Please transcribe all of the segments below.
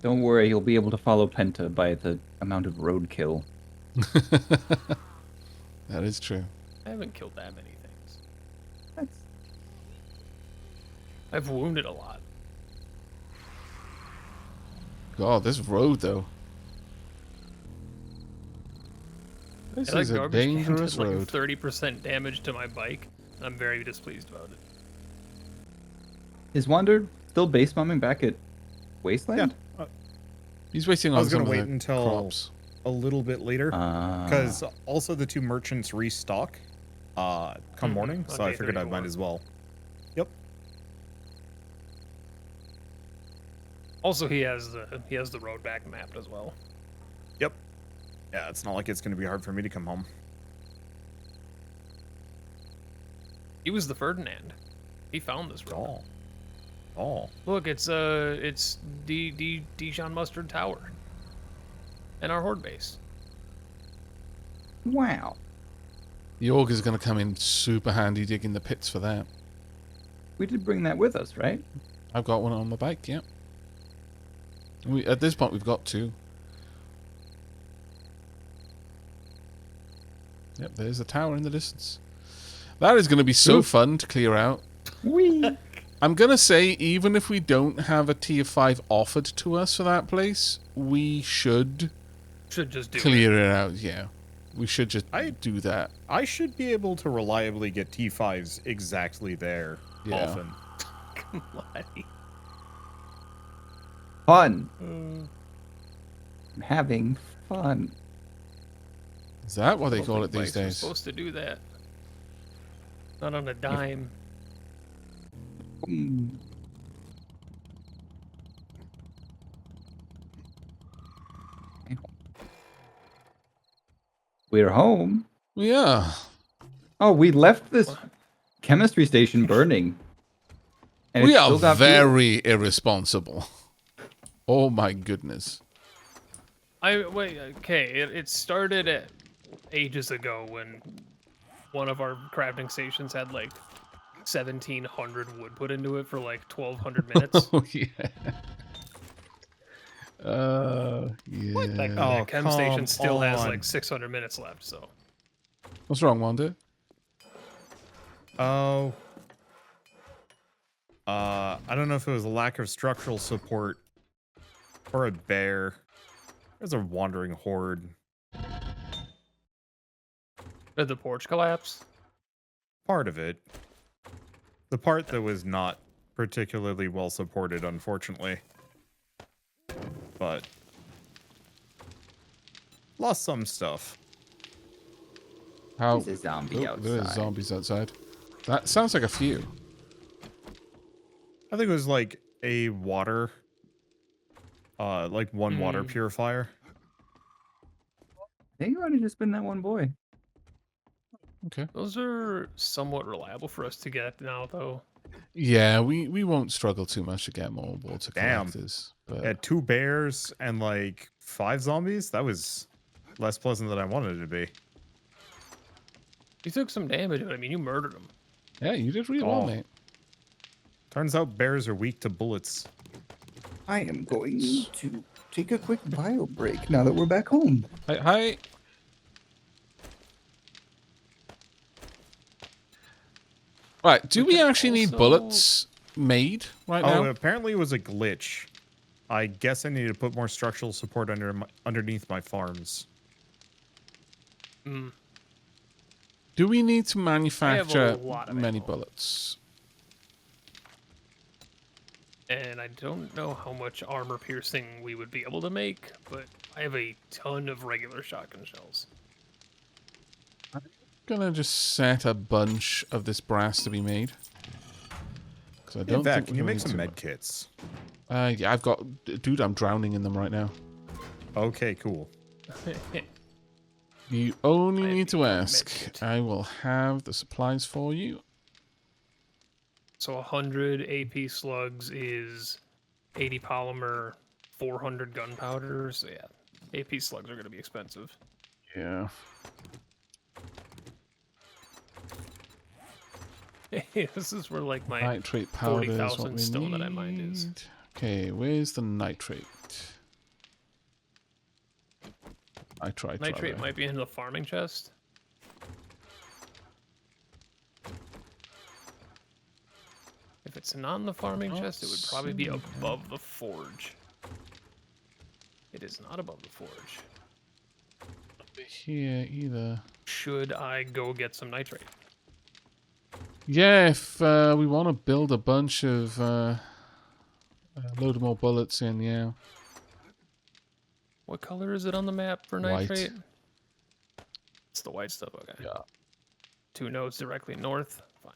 Don't worry, he'll be able to follow Penta by the amount of roadkill. That is true. I haven't killed that many things. That's... I've wounded a lot. God, this road though. This And is that a garbage can dangerous did like road. 30% damage to my bike, and I'm very displeased about it. Is Wander still base bombing back at Wasteland? Yeah. He's waiting on I was some gonna of wait the until crops. a little bit later Ah. because also the two merchants restock come morning, On so I day figured I 34. might as well. Yep. Also, he has the road back mapped as well. Yep. Yeah, it's not like it's gonna be hard for me to come home. He was the Ferdinand. He found this road. Oh. Look, it's Dijon Mustard Tower, and our horde base. Wow. The Augur's going to come in super handy digging the pits for that. We did bring that with us, right? I've got one on my bike, yeah. At this point, we've got two. Yep, there's a tower in the distance. That is going to be so fun to clear out. Whee! I'm going to say, even if we don't have a tier 5 offered to us for that place, we should just do clear it out, yeah. We should just I- do that. I should be able to reliably get T5s exactly there Yeah. often. Come on. Fun. I'm having fun. Is that what they Don't call think it these bikes were days? supposed to do that. Not on a dime. Mm. We're home. Yeah. Oh, we left this chemistry station burning. And We it are still got fuel. very irresponsible. Oh my goodness. Okay, it started ages ago when one of our crafting stations had like 1,700 wood put into it for like 1,200 minutes. Oh yeah. Yeah. That Oh, chem station come still has on. like 600 minutes left, so. What's wrong, Wanda? Oh. I don't know if it was a lack of structural support or a bear. There's a wandering horde. Did the porch collapse? Part of it. The part that was not particularly well supported, unfortunately. But lost some stuff. How? There's a zombie There's outside. zombies outside. That sounds like a few. I think it was like a water, like one water purifier. I think it might have just been that one boy. Okay. Those are somewhat reliable for us to get now, though. Yeah, we won't struggle too much to get more water Damn. collectors. But Had 2 bears and like 5 zombies. That was less pleasant than I wanted it to be. You took some damage, but I mean, you murdered them. yeah, you did really well, Oh. mate. Turns out bears are weak to bullets. I am going to take a quick bio break now that we're back home. Hi. Right, do we actually need also- bullets made right Oh, now? apparently it was a glitch. I guess I need to put more structural support underneath my farms. Mm. Do we need to manufacture lot of many ammo. bullets? And I don't know how much armor piercing we would be able to make, but I have a ton of regular shotgun shells. Gonna just set a bunch of this brass to be made. Because I don't Hey, Vat, think can we're you gonna make need some too med much. kits? Yeah, I've got... Dude, I'm drowning in them right now. Okay, cool. You only I need to need a ask. medkit. I will have the supplies for you. So 100 AP slugs is 80 polymer, 400 gunpowder. So yeah, AP slugs are going to be expensive. Yeah. This is where like my Nitrate powder is what 40,000 we stone need. that I mined is. Okay, where's the nitrate? try. Nitrate might be in the farming chest. If it's not in the farming chest, it would probably be above the forge. It is not above the forge. Not here either. Should I go get some nitrate? Yeah, if we want to build a bunch of load more bullets in, yeah. What color is it on the map for White. nitrate? It's the white stuff, okay. Yeah. 2 nodes directly north. Fine.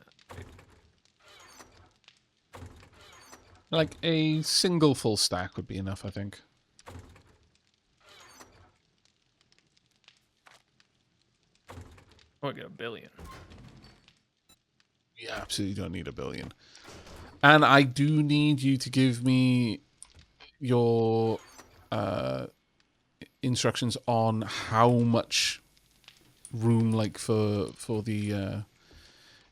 Like a single full stack would be enough, I think. Oh, I get 1 billion. You absolutely don't need 1 billion. And I do need you to give me your instructions on how much room, like, for the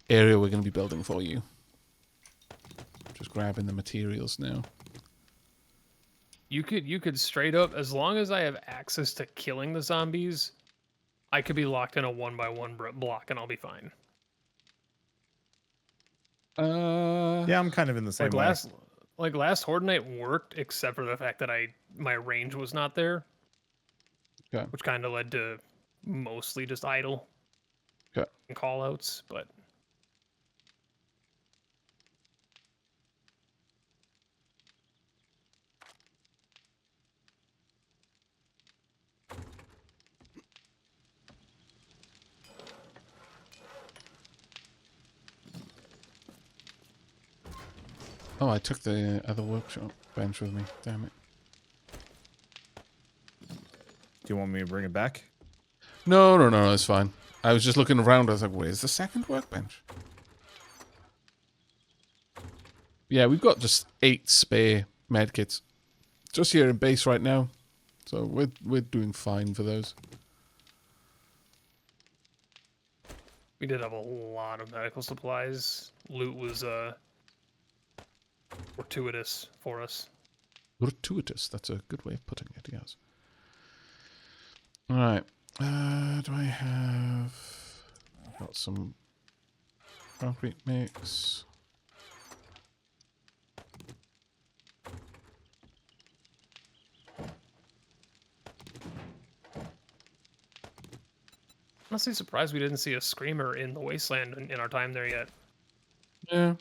area we're going to be building for you. Just grabbing the materials now. You could straight up, as long as I have access to killing the zombies, I could be locked in a 1x1 block and I'll be fine. Yeah, I'm kind of in the same way. Last Horde Night worked, except for the fact that my range was not there. Okay. Which kind of led to mostly just idle. Okay. And callouts, but Oh, I took the other workshop bench with me. Damn it. Do you want me to bring it back? No, it's fine. I was just looking around. I was like, where's the second workbench? Yeah, we've got just 8 spare medkits. Just here in base right now. So we're doing fine for those. we did have a lot of medical supplies. Loot was fortuitous for us. Gratuitous. That's a good way of putting it, yes. Alright. Do I have... I've got some concrete mix. Honestly surprised we didn't see a screamer in the wasteland in our time there yet. Yeah.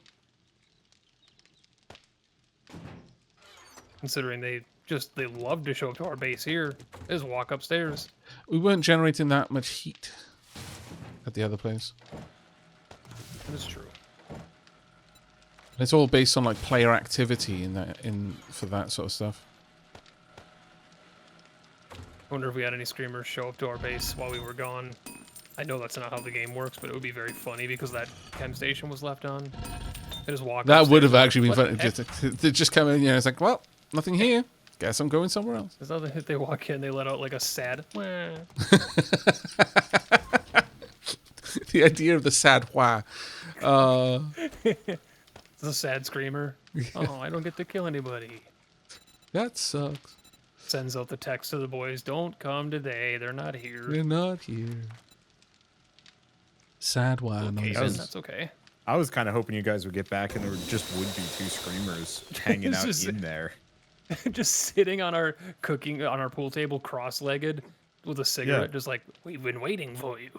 Considering they love to show up to our base here. They just walk upstairs. We weren't generating that much heat at the other place. That is true. It's all based on like player activity for that sort of stuff. I wonder if we had any screamers show up to our base while we were gone. I know that's not how the game works, but it would be very funny because that chem station was left on. They just walk That would upstairs have actually been like, funny. They just come in, it's like, well, nothing here. Guess I'm going somewhere else. There's nothing. They walk in, they let out like a sad. Wah. The idea of the sad wah. It's a sad screamer. Oh, I don't get to kill anybody. That sucks. Sends out the text to the boys. Don't come today. They're not here. They're not here. Sad wah. Okay, noises. then, that's okay. I was kind of hoping you guys would get back and there just would be 2 screamers hanging It's out just- in there. Just sitting on our pool table, cross-legged, with a cigarette, just like, we've been waiting for you.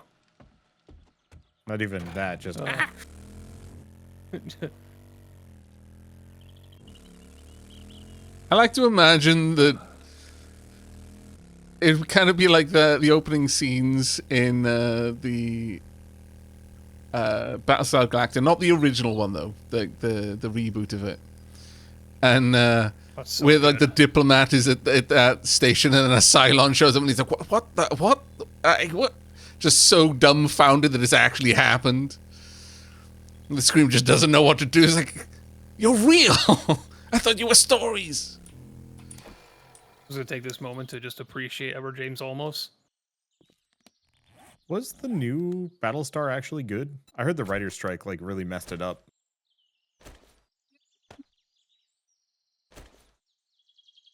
Not even that, just I like to imagine that it would kind of be like the opening scenes in the Battlestar Galactica, not the original one though, the reboot of it, and So where like the good. diplomat is at that station and then a Cylon shows up and he's like, what? Just so dumbfounded that it's actually happened. And the Scream just doesn't know what to do. It's like, you're real. I thought you were stories. I was going to take this moment to just appreciate Edward James Olmos. Was the new Battlestar actually good? I heard the writer's strike like really messed it up.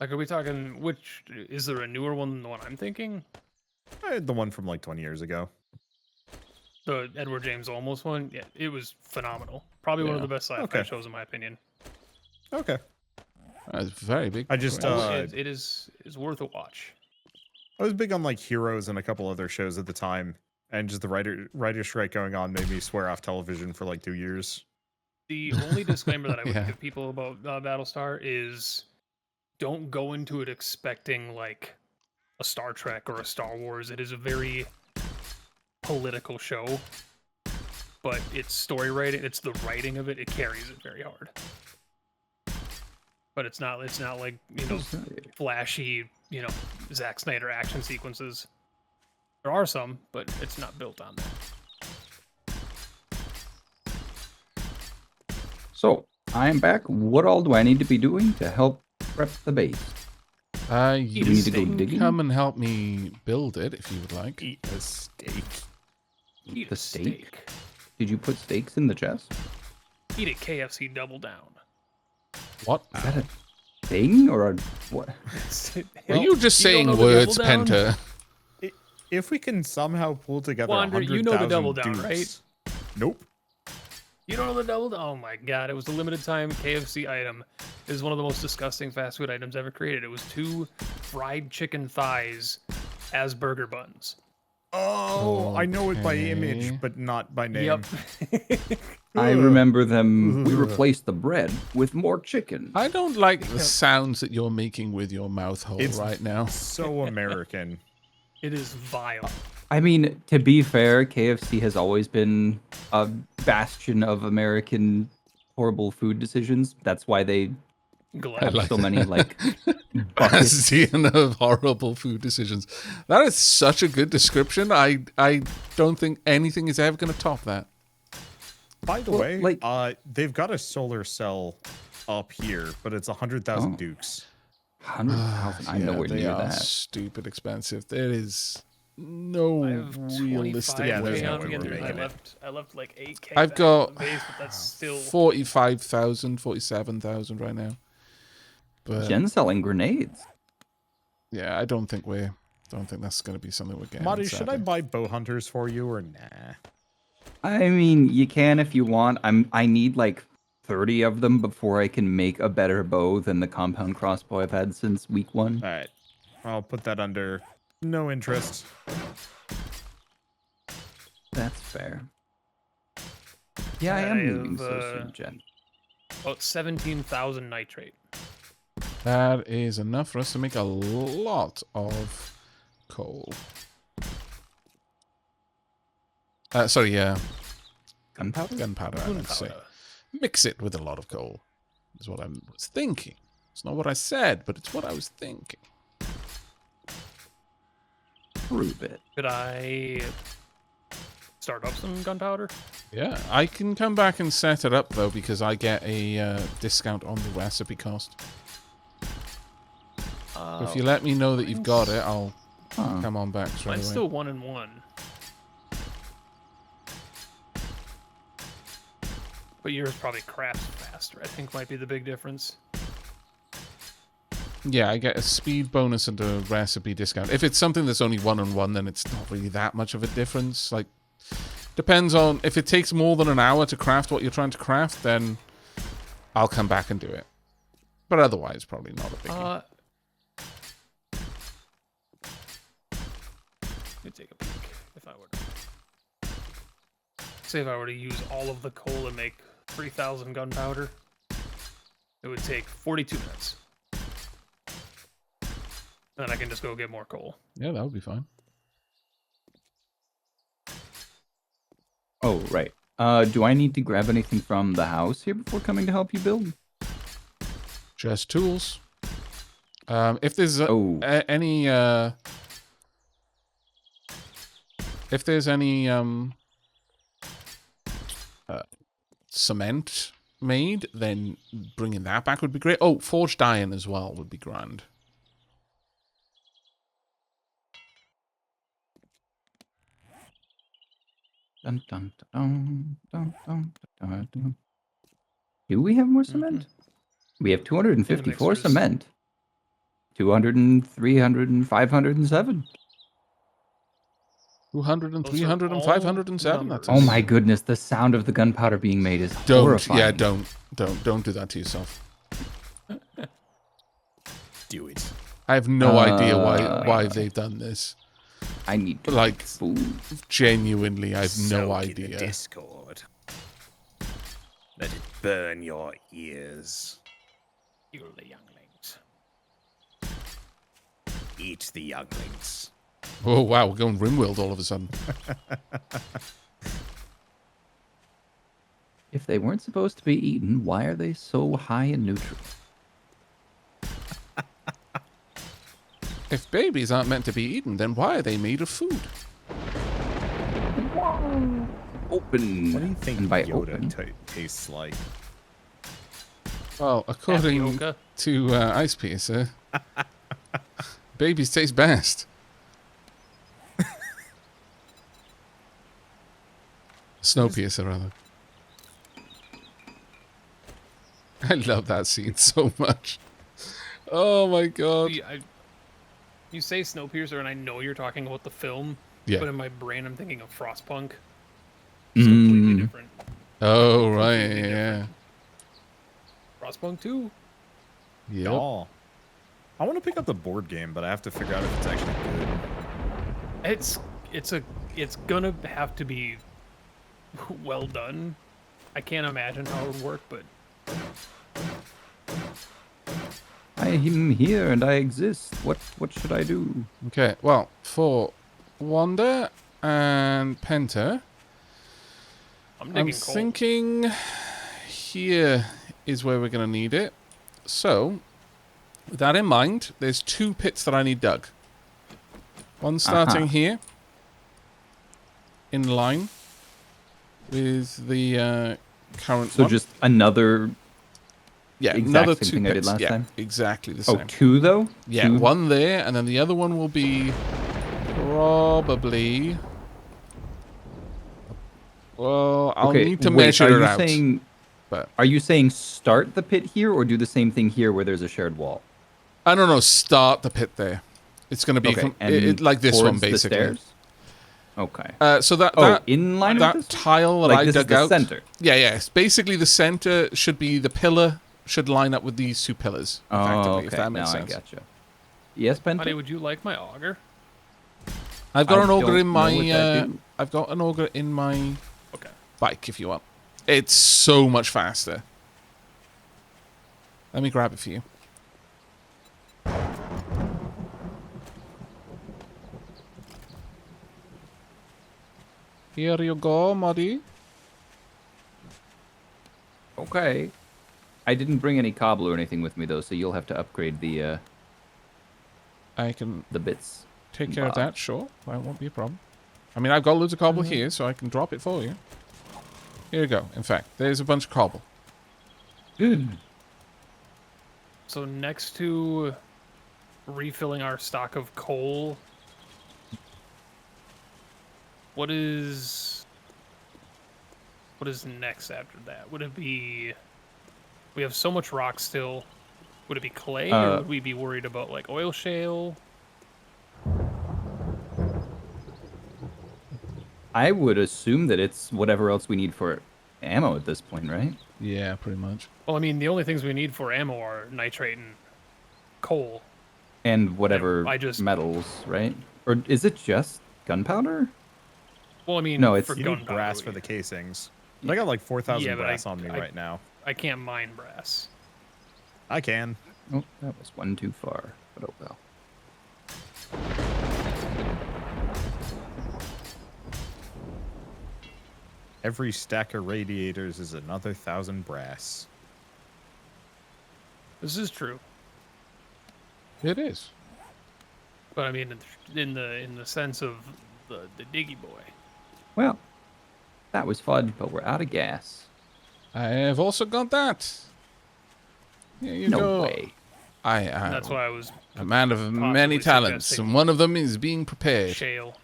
Like, are we talking, is there a newer one than the one I'm thinking? I had the one from like 20 years ago. The Edward James Olmos one, yeah, it was phenomenal. Probably one of Yeah. the best sci-fi Okay. shows in my opinion. Okay. It's very big. I just, Great. It is worth a watch. I was big on like Heroes and a couple other shows at the time, and just the writer strike going on made me swear off television for like 2 years. The only disclaimer that I would Yeah. give people about Battlestar is don't go into it expecting like a Star Trek or a Star Wars. It is a very political show, but it's story writing. It's the writing of it. It carries it very hard. But it's not like, you know, flashy, you know, Zack Snyder action sequences. There are some, but it's not built on that. So, I am back. What all do I need to be doing to help prep the base? You need to go can digging? come and help me build it if you would like. Eat a steak. Eat The a steak? Did you put steaks in the chest? Eat a KFC double down. What? Is that a thing or a what? Are you just you don't saying know the words, double down? Penta? If we can somehow pull together Wander, 100,000 you know the double down, dukes. right? Nope. You don't know the double down? Oh my god, it was a limited time KFC item. It was one of the most disgusting fast food items ever created. It was 2 fried chicken thighs as burger buns. Oh, I know it by Okay. image, but not by name. Yep. I remember them. We replaced the bread with more chicken. I don't like the sounds that you're making with your mouth hole It's- right now. So American. It is vile. I mean, to be fair, KFC has always been a bastion of American horrible food decisions. That's why they Glad. have like so that. many like buckets. Bastion of horrible food decisions. That is such a good description. I don't think anything is ever going to top that. By the Well, way, like- they've got a solar cell up here, but it's 100,000 Oh. dukes. 100,000. I'm Yeah, nowhere they near are that. stupid expensive. There is no I have realistic 25K Yeah, there's way. no on way me, we're and making it. I left like 8K. I've back got in the base, but that's still 45,000, 47,000 right now. But Jen selling grenades. yeah, I don't think that's going to be something we're getting. Marty, should I sadly. buy bow hunters for you or nah? I mean, you can if you want. I need like 30 of them before I can make a better bow than the compound crossbow I've had since week 1. All right. I'll put that under no interest. That's fair. Yeah, I am I leaving have, so soon, Jen. about 17,000 nitrate. That is enough for us to make a lot of coal. Sorry, yeah, Gunpowder? gunpowder. I meant to say. Gunpowder. Mix it with a lot of coal. Is what I was thinking. It's not what I said, but it's what I was thinking. Prove it. Could I start up some gunpowder? Yeah, I can come back and set it up though because I get a discount on the recipe cost. So if you let me know that you've got it, I'll Huh. come on back straight Mine's away. still 1 and 1. But yours probably crafts faster, I think might be the big difference. Yeah, I get a speed bonus and a recipe discount. If it's something that's only 1 and 1, then it's not really that much of a difference. Like, depends on if it takes more than an hour to craft what you're trying to craft, then I'll come back and do it. But otherwise, probably not a biggie. Let me take a peek. If I were to say if I were to use all of the coal and make 3,000 gunpowder, it would take 42 minutes. Then I can just go get more coal. Yeah, that would be fine. Oh, right. Do I need to grab anything from the house here before coming to help you build? Just tools. If there's Oh. any if there's any cement made, then bringing that back would be great. Oh, forged iron as well would be grand. Dun, dun, dun, dun, dun, dun, dun. Do we have more cement? We have 254 mixers. cement. 200 and 300 and 507. 200 and Those are 300 and all 507. That's Oh numbers. my goodness, the sound of the gunpowder being made is Don't. horrifying. Yeah, don't do that to yourself. Do it. I have no idea why they've done this. I need to Like, eat food. Genuinely, I have no Soak in the idea. Discord. Let it burn your ears. You're the younglings. Eat the younglings. Oh wow, we're going Rimworld all of a sudden. If they weren't supposed to be eaten, why are they so high in nutrients? If babies aren't meant to be eaten, then why are they made of food? Open. What do you think And by Yoda open, tastes like? Well, according Tapioca. to Ice Piercer, babies taste best. Snowpiercer, rather. I love that scene so much. Oh my god. You say Snowpiercer, and I know you're talking about the film, Yeah. but in my brain, I'm thinking of Frostpunk. It's completely different. Oh, right, Completely yeah. Frostpunk 2. Yep. Oh. I want to pick up the board game, but I have to figure out if it's actually good. It's gonna have to be well done. I can't imagine how it would work, but I am here and I exist. What should I do? Okay, well, for Wanda and Penta, I'm I'm digging coal. thinking here is where we're going to need it. So, with that in mind, there's 2 pits that I need dug. One starting here, in line with the current So one. just another. Yeah, exact another same 2 thing I did pits. last Yeah, time? exactly the Oh, same. 2 though? Yeah, 2? one there, and then the other one will be probably. Well, I'll Okay, need to wait, measure are it you out. saying But are you saying start the pit here or do the same thing here where there's a shared wall? I don't know. Start the pit there. It's going to be Okay, and like this one towards the basically. stairs? Okay. So that Oh, that in line that with this? tile that Like I this is dug the out. center? Yeah, yeah. It's basically the center should be the pillar. Should line up with these 2 pillars. Effectively, Oh, okay. if that makes now sense. I gotcha. Yes, Buddy, Penta? would you like my auger? I've got I an auger don't in know my. what that do. I've got an auger in my Okay. bike. If you want, it's so much faster. Let me grab it for you. Here you go, Muddy. Okay. I didn't bring any cobble or anything with me though, so you'll have to upgrade the I can bits. take care of Bob. that, sure. That won't be a problem. I mean, I've got loads of cobble here, so I can drop it for you. Here you go. In fact, there's a bunch of cobble. So next to refilling our stock of coal, what is next after that? Would it be? We have so much rock still. Would it be clay, or would we be worried about like oil shale? I would assume that it's whatever else we need for ammo at this point, right? Yeah, pretty much. Well, I mean, the only things we need for ammo are nitrate and coal. And whatever I just- metals, right? Or is it just gunpowder? Well, I mean, No, it's- for You need gunpowder, brass we- for the casings. I got like 4,000 Yeah, but brass on me right now. I can't mine brass. I can. Oh, that was one too far. But oh well. Every stack of radiators is another 1,000 brass. This is true, It is. but I mean, in the sense of the diggy boy. Well, that was fun, but we're out of gas. I have also got that. Here you No go. way. I That's am why I was a man of many possibly talents, suggesting and one of them is being prepared. shale.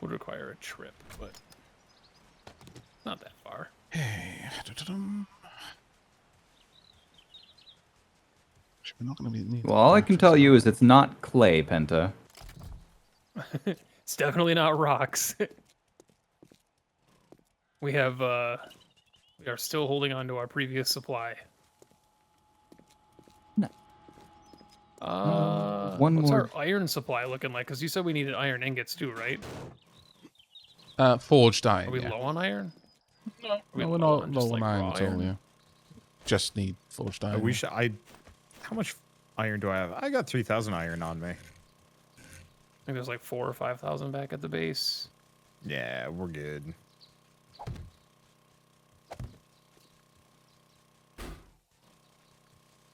Would require a trip, but not that far. Ouch. We're not going to need. Well, all I can tell you is it's not clay, Penta. It's definitely not rocks. We have we are still holding on to our previous supply. No. One What's more. our iron supply looking like? Because you said we needed iron ingots too, right? Forged iron. Are we yeah. low on iron? No, we we're low not on just, low on like, iron raw at all. iron? Yeah. Just need forged iron. We should. How much iron do I have? I got 3,000 iron on me. I think there's like 4,000 or 5,000 back at the base. Yeah, we're good.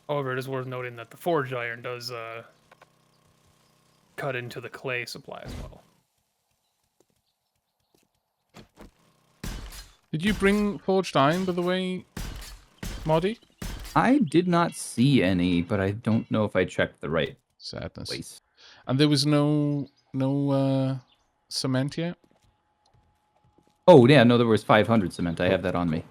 However, it is worth noting that the forged iron does cut into the clay supply as well. Did you bring forged iron, by the way, Moddy? I did not see any, but I don't know if I checked the right Sadness. place. And there was no cement yet? Oh, yeah, no, there was 500 cement. I have that on me.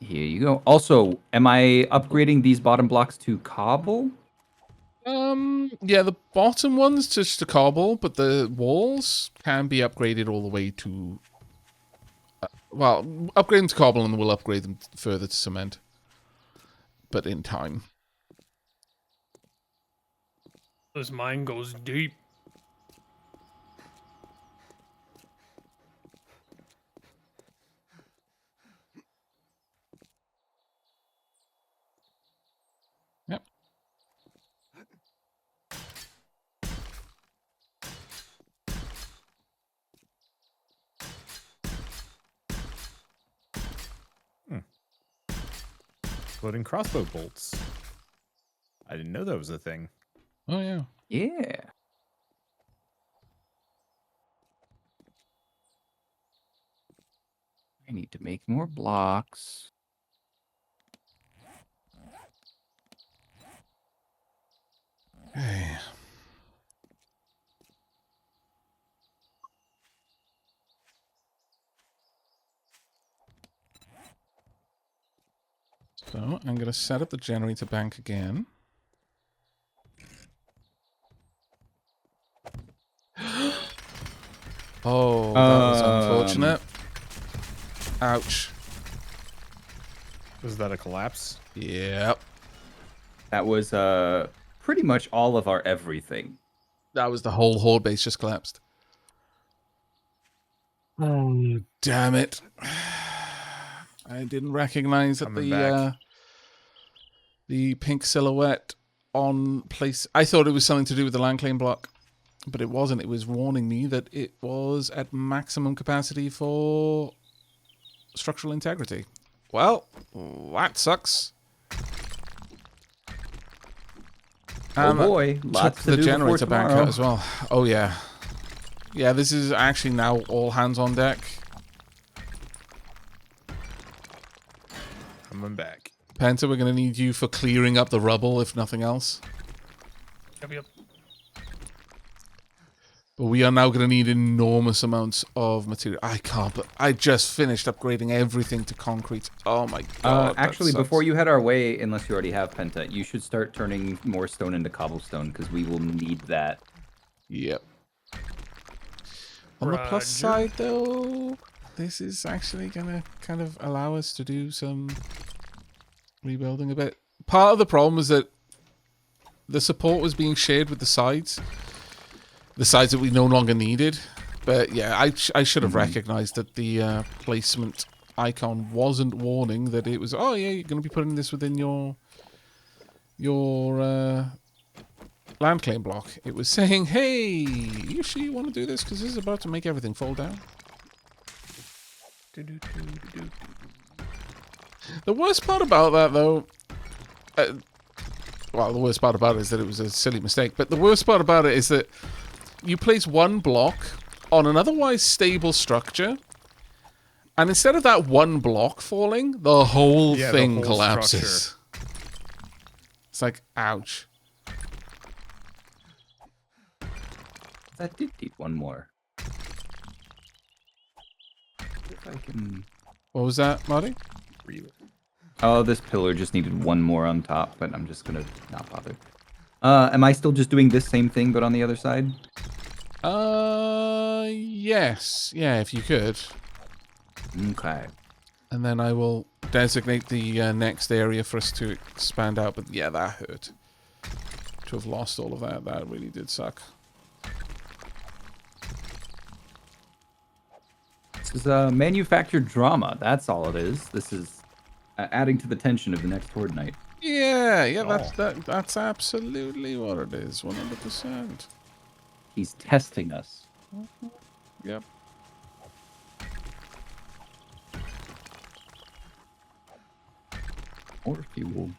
Here you go. Also, am I upgrading these bottom blocks to cobble? Yeah, the bottom one's just to cobble, but the walls can be upgraded all the way to... well, upgrade them to cobble and we'll upgrade them further to cement. But in time. This mine goes deep. Yep. Floating crossbow bolts. I didn't know that was a thing. Oh, yeah. Yeah. I need to make more blocks. Okay. So, I'm going to set up the generator bank again. Oh, that was unfortunate. Ouch. Was that a collapse? Yep. That was pretty much all of our everything. That was the whole horde base just collapsed. Oh, damn it. I didn't recognize that Coming back. the pink silhouette on place. I thought it was something to do with the land claim block, but it wasn't. It was warning me that it was at maximum capacity for structural integrity. Well, that sucks. Oh And boy, took lots to the do before generator bank tomorrow. out as well. Oh yeah. Yeah, this is actually now all hands on deck. Coming back. Penta, we're going to need you for clearing up the rubble, if nothing else. Yep. But we are now going to need enormous amounts of material. I can't, but I just finished upgrading everything to concrete. Oh my god. that Actually, sucks. before you head our way, unless you already have Penta, you should start turning more stone into cobblestone, because we will need that. Yep. On the plus Roger. side, though, this is actually going to kind of allow us to do some rebuilding a bit. Part of the problem was that the support was being shared with the sides that we no longer needed. But yeah, I should have recognized that the placement icon wasn't warning that it was, oh yeah, you're going to be putting this within your land claim block. It was saying, hey, you sure you want to do this? Because this is about to make everything fall down. The worst part about that, though, well, the worst part about it is that it was a silly mistake, but the worst part about it is that you place one block on an otherwise stable structure, and instead of that one block falling, the whole Yeah, the thing whole collapses. It's like, ouch. That did need one more. If I can... What was that, Marty? Oh, this pillar just needed one more on top, but I'm just gonna not bother. Am I still just doing this same thing, but on the other side? Yes. Yeah, if you could. Okay. And then I will designate the next area for us to expand out. But yeah, that hurt. To have lost all of that, that really did suck. This is manufactured drama. That's all it is. This is adding to the tension of the next Horde night. Yeah, yeah, Oh. that's absolutely what it is, 100%. He's testing us. Yep. Or fuel.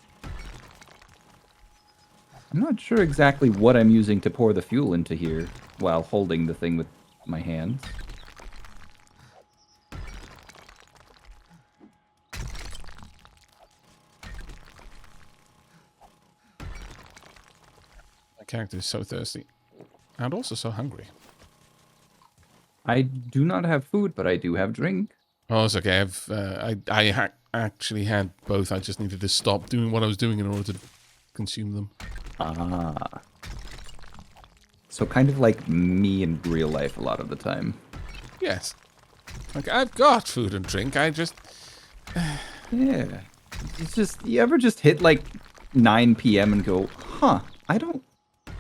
I'm not sure exactly what I'm using to pour the fuel into here while holding the thing with my hands. My character is so thirsty. And also so hungry. I do not have food, but I do have drink. Oh, it's okay. I actually had both. I just needed to stop doing what I was doing in order to consume them. Ah. So kind of like me in real life a lot of the time. Yes. Like, I've got food and drink. I just... Yeah. It's just, you ever just hit like 9 p.m. and go, huh, I don't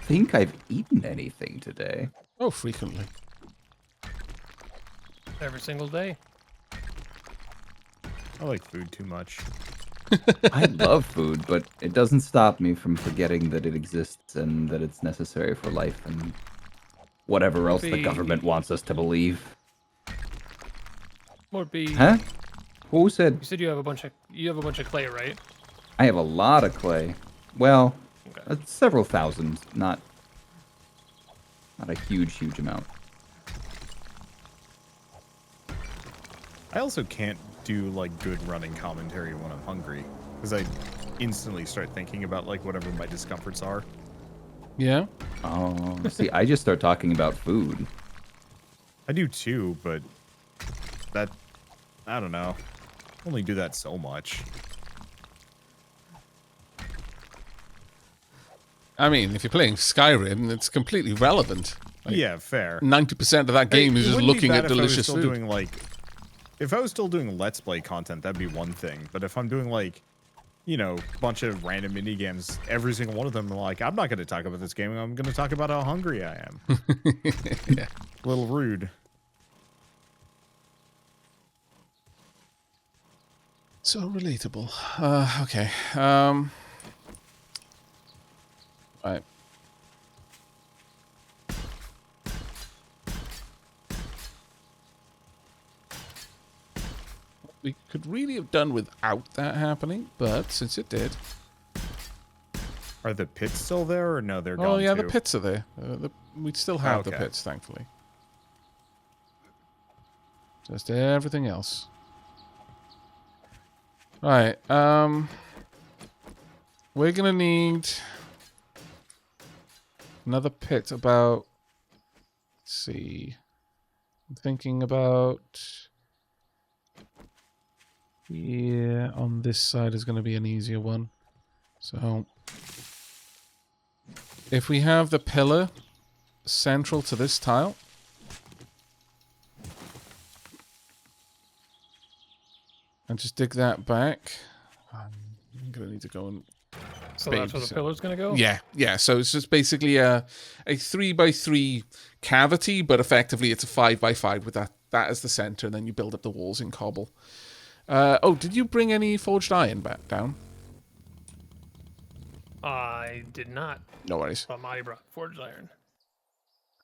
think I've eaten anything today. Oh, frequently. Every single day. I like food too much. I love food, but it doesn't stop me from forgetting that it exists and that it's necessary for life and whatever else the government wants us to believe. Would be. Huh? Who said? You said you have a bunch of clay, right? I have a lot of clay. Well, Okay. several thousand, not a huge amount. I also can't do like good running commentary when I'm hungry because I instantly start thinking about like whatever my discomforts are. Yeah? Oh, see, I just start talking about food. I do too, but that I don't know. Only do that so much. I mean, if you're playing Skyrim, it's completely relevant. Like, Yeah, fair. 90% of that game It is just wouldn't be looking bad at if I was delicious still food. doing like if I was still doing Let's Play content, that'd be one thing. But if I'm doing like, you know, a bunch of random indie games, every single one of them, like, I'm not going to talk about this game. I'm going to talk about how hungry I am. Yeah. A little rude. So relatable. Okay. Right. We could really have done without that happening, but since it did... Are the pits still there or no? They're gone Oh, yeah, too? the pits are there. We still have the Okay. pits, thankfully. Just everything else. Right, we're gonna need another pit about... Let's see. I'm thinking about... Yeah, on this side is going to be an easier one. So, if we have the pillar central to this tile, and just dig that back, I'm going to need to go and... So that's where the pillar's gonna go. Yeah, yeah. So it's just basically a 3x3 cavity, but effectively it's a 5x5 with that as the center, and then you build up the walls in cobble. Oh, did you bring any forged iron back down? I did not. No worries. But Marty brought forged iron.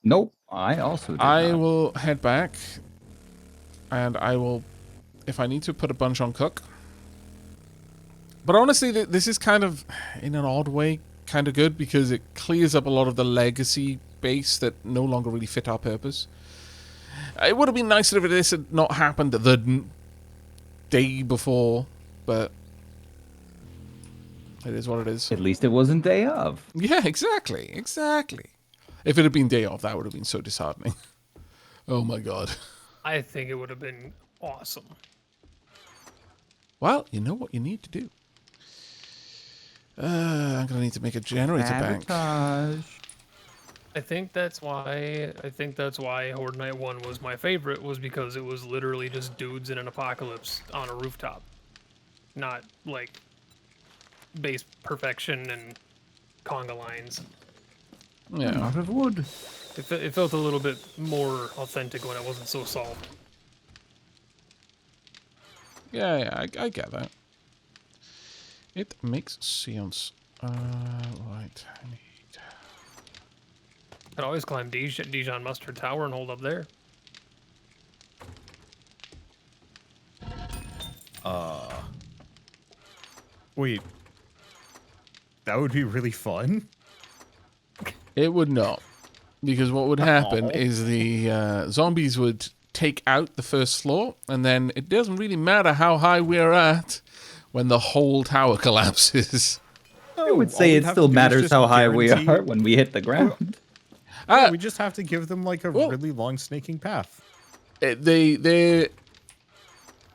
Nope, I also did I not. will head back, and I will, if I need to, put a bunch on cook. But honestly, this is kind of, in an odd way, kind of good because it clears up a lot of the legacy base that no longer really fit our purpose. It would have been nicer if this had not happened the day before, but it is what it is. At least it wasn't day of. Yeah, exactly. If it had been day off, that would have been so disheartening. Oh my god. I think it would have been awesome. Well, you know what you need to do. I'm gonna need to make a generator bank. Sabotage. I think that's why Horde Night 1 was my favorite, was because it was literally just dudes in an apocalypse on a rooftop. Not like base perfection and conga lines. Yeah. Out of wood. It felt a little bit more authentic when it wasn't so solved. Yeah, I get that. It makes sense. Right, I need... I'd always climb Dijon Mustard Tower and hold up there. Wait. That would be really fun. It would not. Because what would happen Aw. is the zombies would take out the first floor, and then it doesn't really matter how high we're at when the whole tower collapses. I would say it still matters how high we are when we hit the ground. We just have to give them like a well- really long snaking path. Their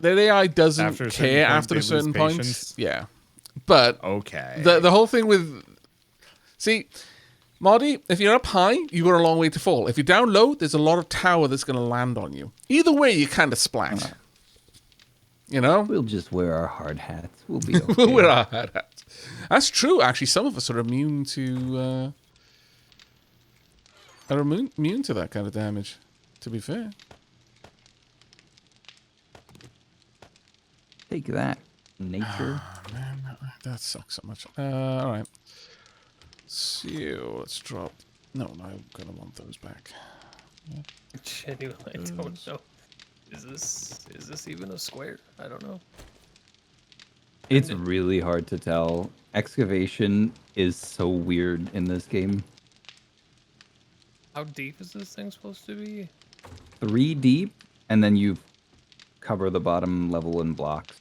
AI doesn't After a certain care point, after they a lose certain point. patience. Yeah. But Okay. the whole thing with... See, Marty, if you're up high, you've got a long way to fall. If you're down low, there's a lot of tower that's going to land on you. Either way, you kind of splat. You know? We'll just wear our hard hats. We'll be okay. We'll wear our hard hats. That's true, actually. Some of us are immune to... immune to that kind of damage, to be fair. Take that, nature. Man, that sucks so much. All right. So let's drop. No, I'm gonna want those back. Genuinely, I don't know. Is this even a square? I don't know. It's really hard to tell. Excavation is so weird in this game. How deep is this thing supposed to be? 3 deep, and then you cover the bottom level in blocks.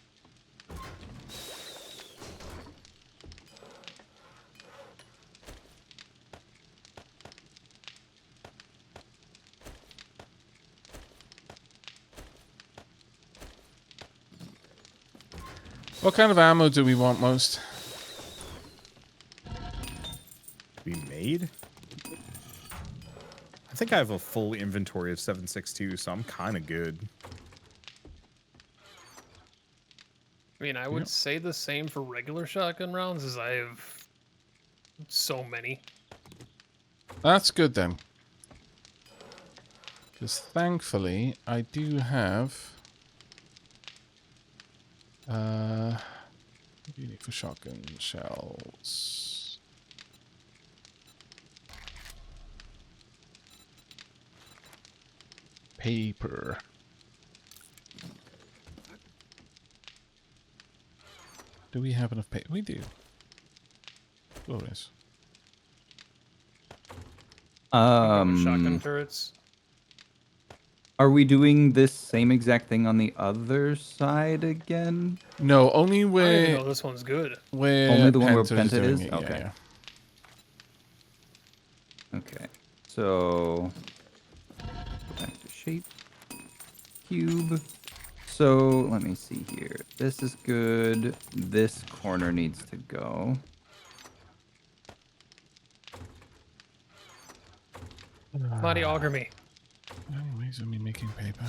What kind of ammo do we want most? Be made? I think I have a full inventory of 7.62, so I'm kind of good. I mean, I would say the same for regular shotgun rounds, as I have so many. That's good then. Because thankfully, I do have... what do you need for shotgun shells? Paper. Do we have enough paper? We do. Glorious. Shotgun turrets. Are we doing this same exact thing on the other side again? No, only I don't where... even know this one's good. Where Only the one where Penta Penta doing is? it, Okay. yeah. Okay, so go back to shape, cube. So let me see here. This is good. This corner needs to go. Mighty auger me. Anyways, I mean making paper.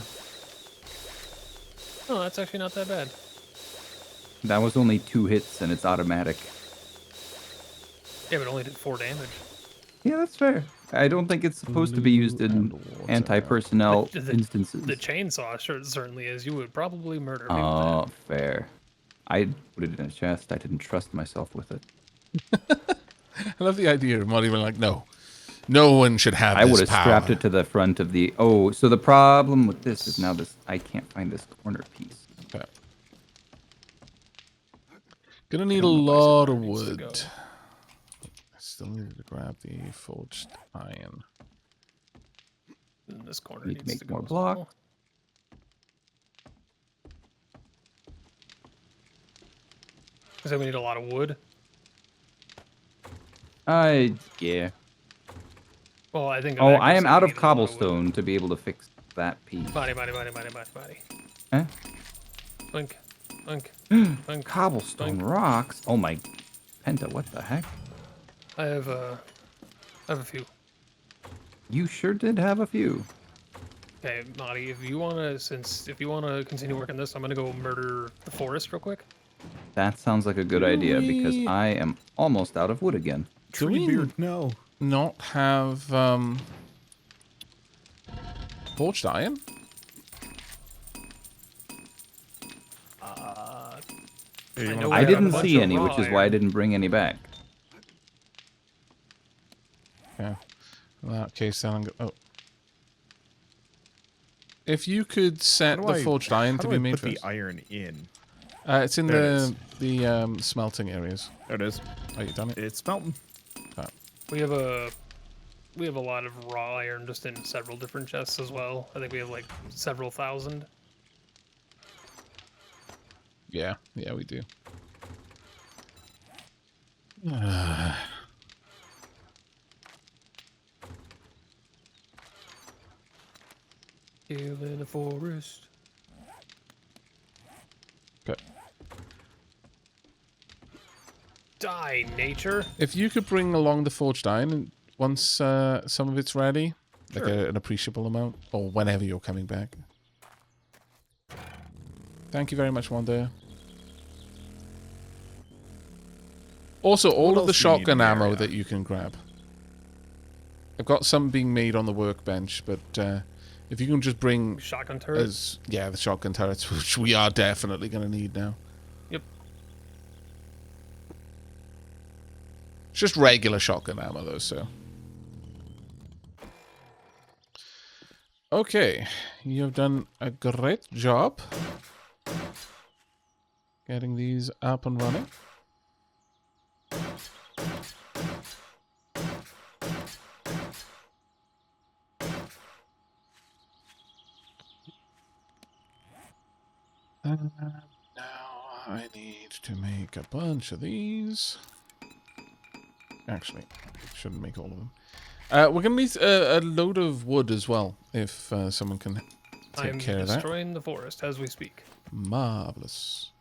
Oh, that's actually not that bad. That was only 2 hits and it's automatic. Yeah, but it only did 4 damage. Yeah, that's fair. I don't think it's supposed to be used in anti-personnel The instances. The chainsaw certainly is. You would probably murder me with Oh, fair. I put it in a chest. I didn't trust myself with it. I love the idea of Molly being like, no. No one should have I this would have power. strapped it to the front of the... Oh, so the problem with this is now this... I can't find this corner piece. Okay. Gonna need a don't know where lot of it needs to wood. go. I still need to grab the forged iron. that. This corner Need to needs make to go more as well. block. So we need a lot of wood. Yeah. Well, I think. Oh, I am accuracy, out we of need a lot wood. cobblestone to be able to fix that piece. Body. Huh? Blink. Dunk. Dunk. Cobblestone Dunk. rocks. Oh my, Penta, what the heck? I have a few. You sure did have a few. Okay, Marty, if you wanna continue working this, I'm gonna go murder the forest real quick. That sounds like a good Do idea because we- I am almost out of wood again. Do we Treebeard, no. not have forged iron? Hey, you know wanna I we have a didn't bunch see of any, raw which is why I iron. didn't bring any back. Yeah. In that case, then I'm oh. If you could set How the do I- forged iron how to do be I made put first. the iron in? It's in There it the smelting areas. There it is. Oh, you done it? It's melting. We have a lot of raw iron just in several different chests as well. I think we have like several thousand. Yeah, yeah, we do. Kill in the forest. Okay. Die, nature. If you could bring along the forged iron once some of it's ready, like Sure. an appreciable amount, or whenever you're coming back. Thank you very much, Wanda. Also, all What of the else do you need in shotgun the ammo area? that you can grab. I've got some being made on the workbench, but if you can just bring Shotgun turret. the shotgun turrets, which we are definitely going to need now. Yep. It's just regular shotgun ammo, though, so. Okay, you have done a great job getting these up and running. Now I need to make a bunch of these. Actually, I shouldn't make all of them. We're going to need a load of wood as well, if someone can take I'm care of that. destroying the forest as we speak. Marvelous.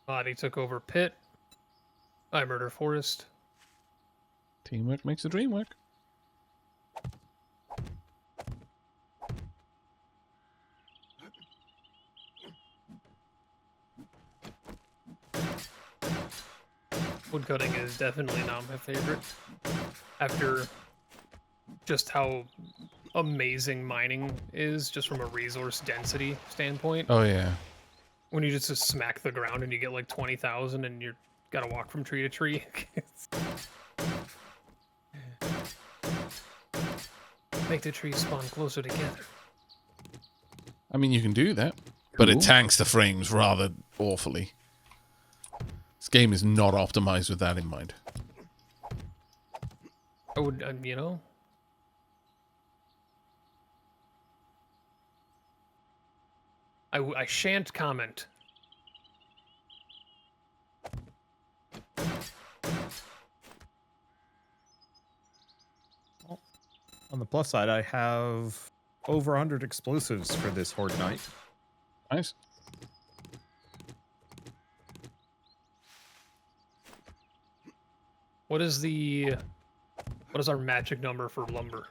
Body took over pit. I murder forest. Teamwork makes the dream work. Woodcutting is definitely not my favorite. After just how amazing mining is, just from a resource density standpoint. Oh, yeah. When you just smack the ground and you get like 20,000 and you're gotta walk from tree to tree. Make the trees spawn closer together. I mean, you can do that, but it Cool. tanks the frames rather awfully. This game is not optimized with that in mind. I would, you know. I shan't comment. On the plus side, I have over 100 explosives for this Horde night. Nice. What is our magic number for lumber?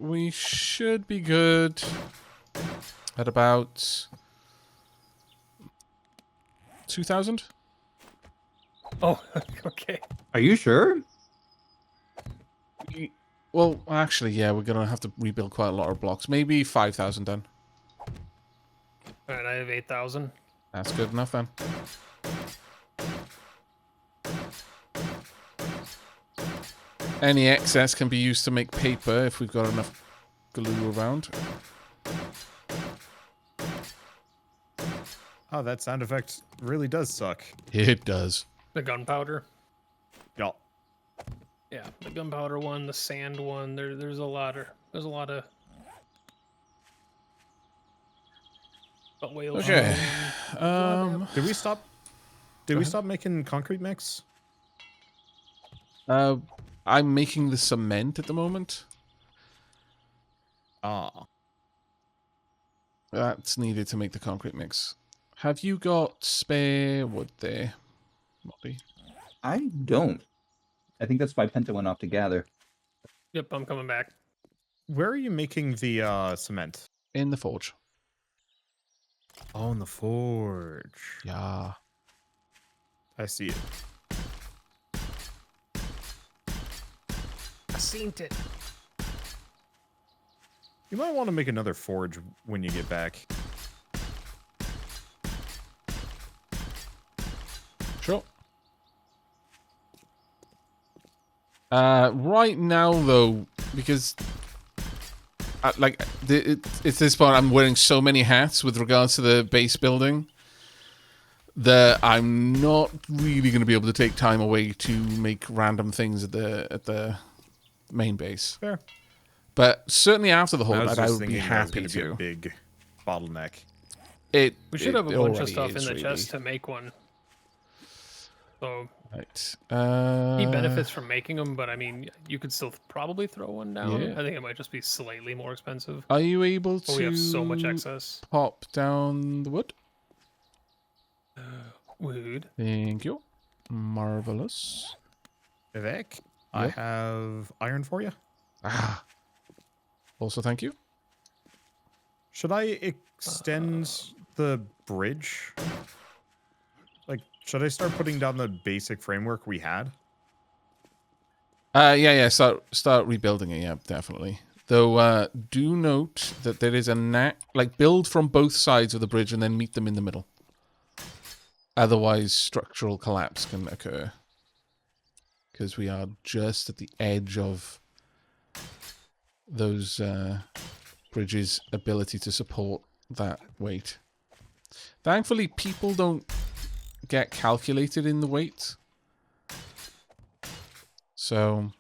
We should be good at about 2,000. Oh, okay. Are you sure? Well, actually, yeah, we're gonna have to rebuild quite a lot of blocks. Maybe 5,000 done. All right, I have 8,000. That's good enough then. Any excess can be used to make paper if we've got enough glue around. Oh, that sound effect really does suck. It does. The gunpowder. Y'all. Yeah, the gunpowder one, the sand one. There's a lot of But whales. Okay. Did we stop? Did we stop making concrete mix? I'm making the cement at the moment. Ah. That's needed to make the concrete mix. Have you got spare wood there, Molly? I don't. I think that's why Penta went off to gather. Yep, I'm coming back. Where are you making the cement? In the forge. Oh, in the forge. Yeah. I see it. I seen it. You might want to make another forge when you get back. Sure. Right now, though, because it's this point, I'm wearing so many hats with regards to the base building that I'm not really going to be able to take time away to make random things at the main base. Fair. But certainly after the I hold, was I just would be thinking that was happy going to be a to. big bottleneck. We should have a bunch of already stuff in is, the really. chest to make one. So Right. he benefits from making them, but I mean, you could still probably throw one down. Yeah. I think it might just be slightly more expensive. Are you able But to we have so much excess. pop down the wood? Wood. Thank you. Marvelous. Aavak, I Yep. have iron for you. Ah. Also, thank you. Should I extend the bridge? Like, should I start putting down the basic framework we had? Yeah. Start rebuilding it. Yeah, definitely. Though, do note that there is a build from both sides of the bridge and then meet them in the middle. Otherwise, structural collapse can occur. Because we are just at the edge of those bridges' ability to support that weight. Thankfully, people don't get calculated in the weight. So,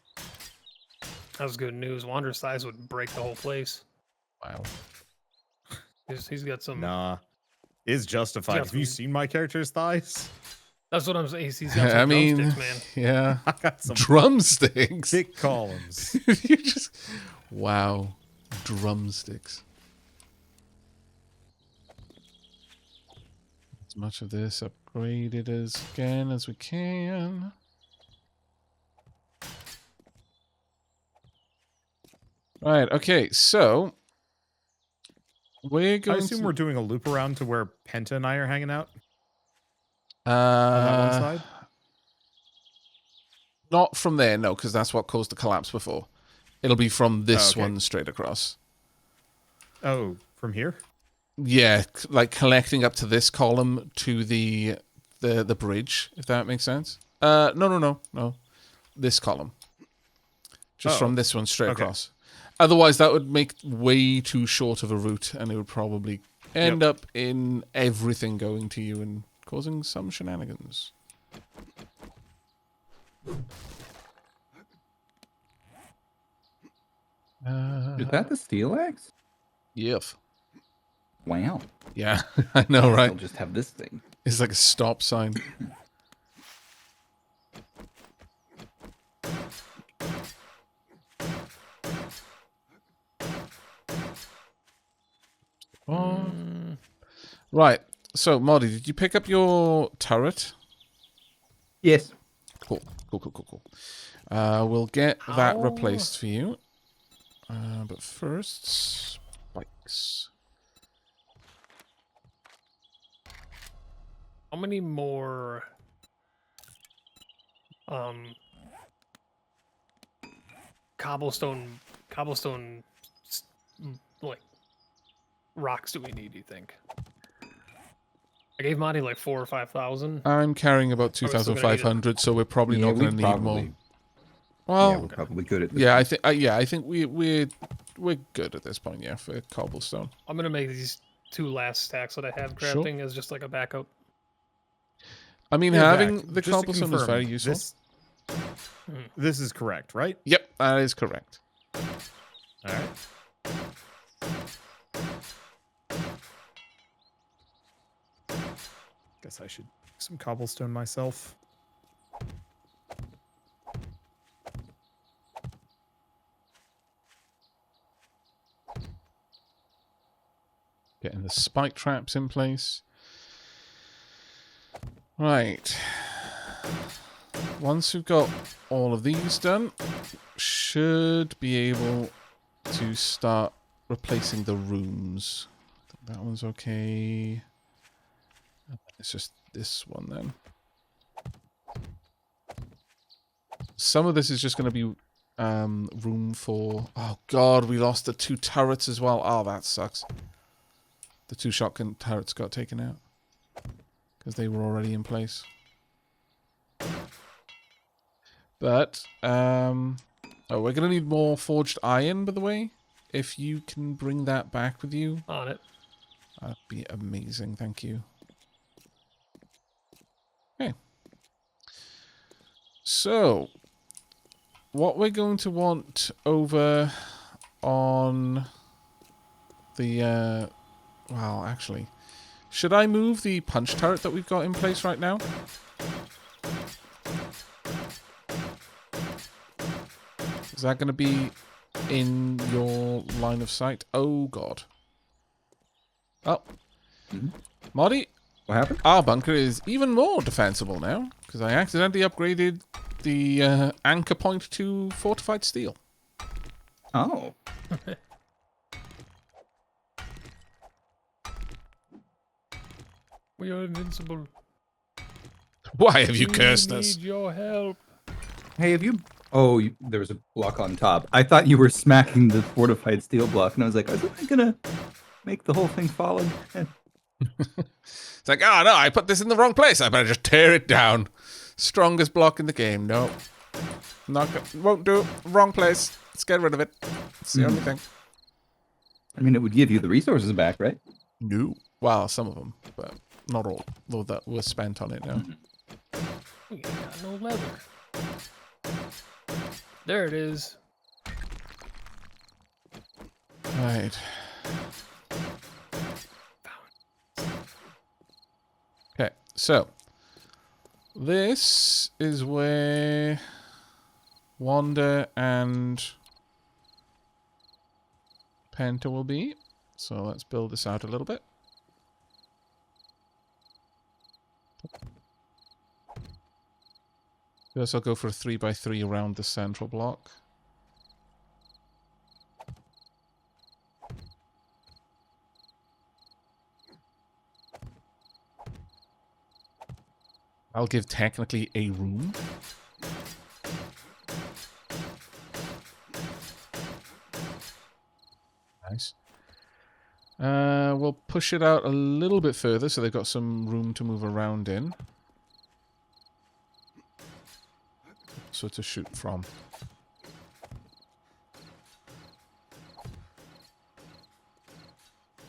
That was good news. Wander's size would break the whole place. wow. He's got some. Nah. Is justified. got Have you some- seen my character's thighs? That's what I'm saying. He's got some I mean, drumsticks, man. yeah. I got some Drumsticks. thick columns. You just, wow, drumsticks. As much of this upgraded as we can. Right. Okay. So we're I going assume to. we're doing a loop around to where Penta and I are hanging out on on that one side. Not from there, no, because that's what caused the collapse before. It'll be from this okay. one straight across. Oh, from here? Yeah, like connecting up to this column to the bridge, if that makes sense. No. This column. Just Oh, from this one straight okay. across. Otherwise, that would make way too short of a route, and it would probably end up in everything going to you and causing some shenanigans. Is that the steel axe? Yes. Wow. Yeah, I know, right? I'll just have this thing. It's like a stop sign. Right. So, Marty, did you pick up your turret? Yes. Cool. We'll get that How- replaced for you. But first, spikes. How many more cobblestone like rocks do we need, do you think? I gave Monty like 4,000 or 5,000. I'm carrying about Are we still gonna need it? 2,500, so we're probably Yeah, not we going to need more. probably- Well, yeah, we're probably good at this. yeah, I think we're good at this point. Yeah, for cobblestone. I'm gonna make these 2 last stacks that I have Sure. crafting as just like a backup. I mean, Yeah, having Zach, the just to cobblestone is confirm, very useful. This is correct, right? Yep, that is correct. All right. Guess I should make some cobblestone myself. Getting the spike traps in place. Right. Once we've got all of these done, should be able to start replacing the rooms. That one's okay. It's just this one then. Some of this is just going to be room for... Oh god, we lost the 2 turrets as well. Oh, that sucks. The 2 shotgun turrets got taken out. Because they were already in place. But, oh, we're going to need more forged iron, by the way. If you can bring that back with you. On it. That'd be amazing, thank you. Okay. So, what we're going to want over on the, well, actually, should I move the punch turret that we've got in place right now? Is that going to be in your line of sight? Oh, God. Oh. Marty, What happened? our bunker is even more defensible now, because I accidentally upgraded the anchor point to fortified steel. Oh. We are invincible. Why have you cursed We us? need your help. Hey, have you... Oh, there was a block on top. I thought you were smacking the fortified steel block, and I was like, isn't that gonna make the whole thing fall again? It's like, oh no, I put this in the wrong place. I better just tear it down. Strongest block in the game. No. Won't do. Wrong place. Let's get rid of it. It's the only thing. I mean, it would give you the resources back, right? No. Well, some of them, but not all. Though that was spent on it now. We ain't got no leather. There it is. Right. Okay, so this is where Wanda and Penta will be. So let's build this out a little bit. First I'll go for a 3x3 around the central block. I'll give technically a room. Nice. We'll push it out a little bit further so they've got some room to move around in. So to shoot from.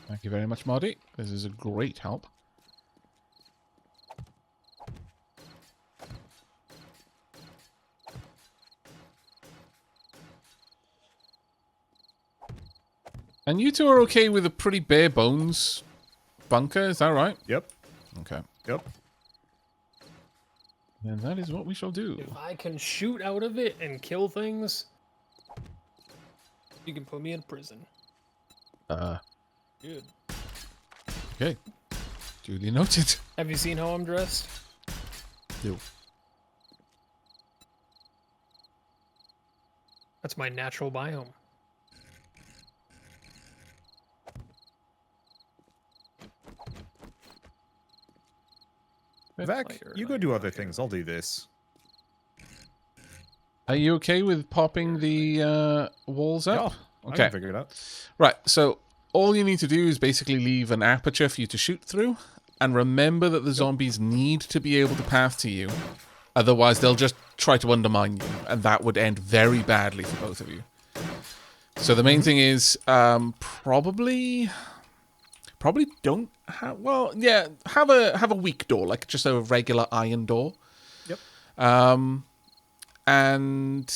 Thank you very much, Marty. This is a great help. And you two are okay with a pretty bare bones bunker, is that right? Yep. Okay. Yep. Then that is what we shall do. If I can shoot out of it and kill things, you can put me in prison. Good. Okay. Duly noted. Have you seen how I'm dressed? No. That's my natural biome. Vac, you go do other things. I'll do this. Are you okay with popping the walls up? I can figure it out. Right, so all you need to do is basically leave an aperture for you to shoot through, and remember that the zombies need to be able to path to you, otherwise they'll just try to undermine you, and that would end very badly for both of you. So the main thing is probably don't have, well, yeah, have a weak door, like just a regular iron door. Yep. And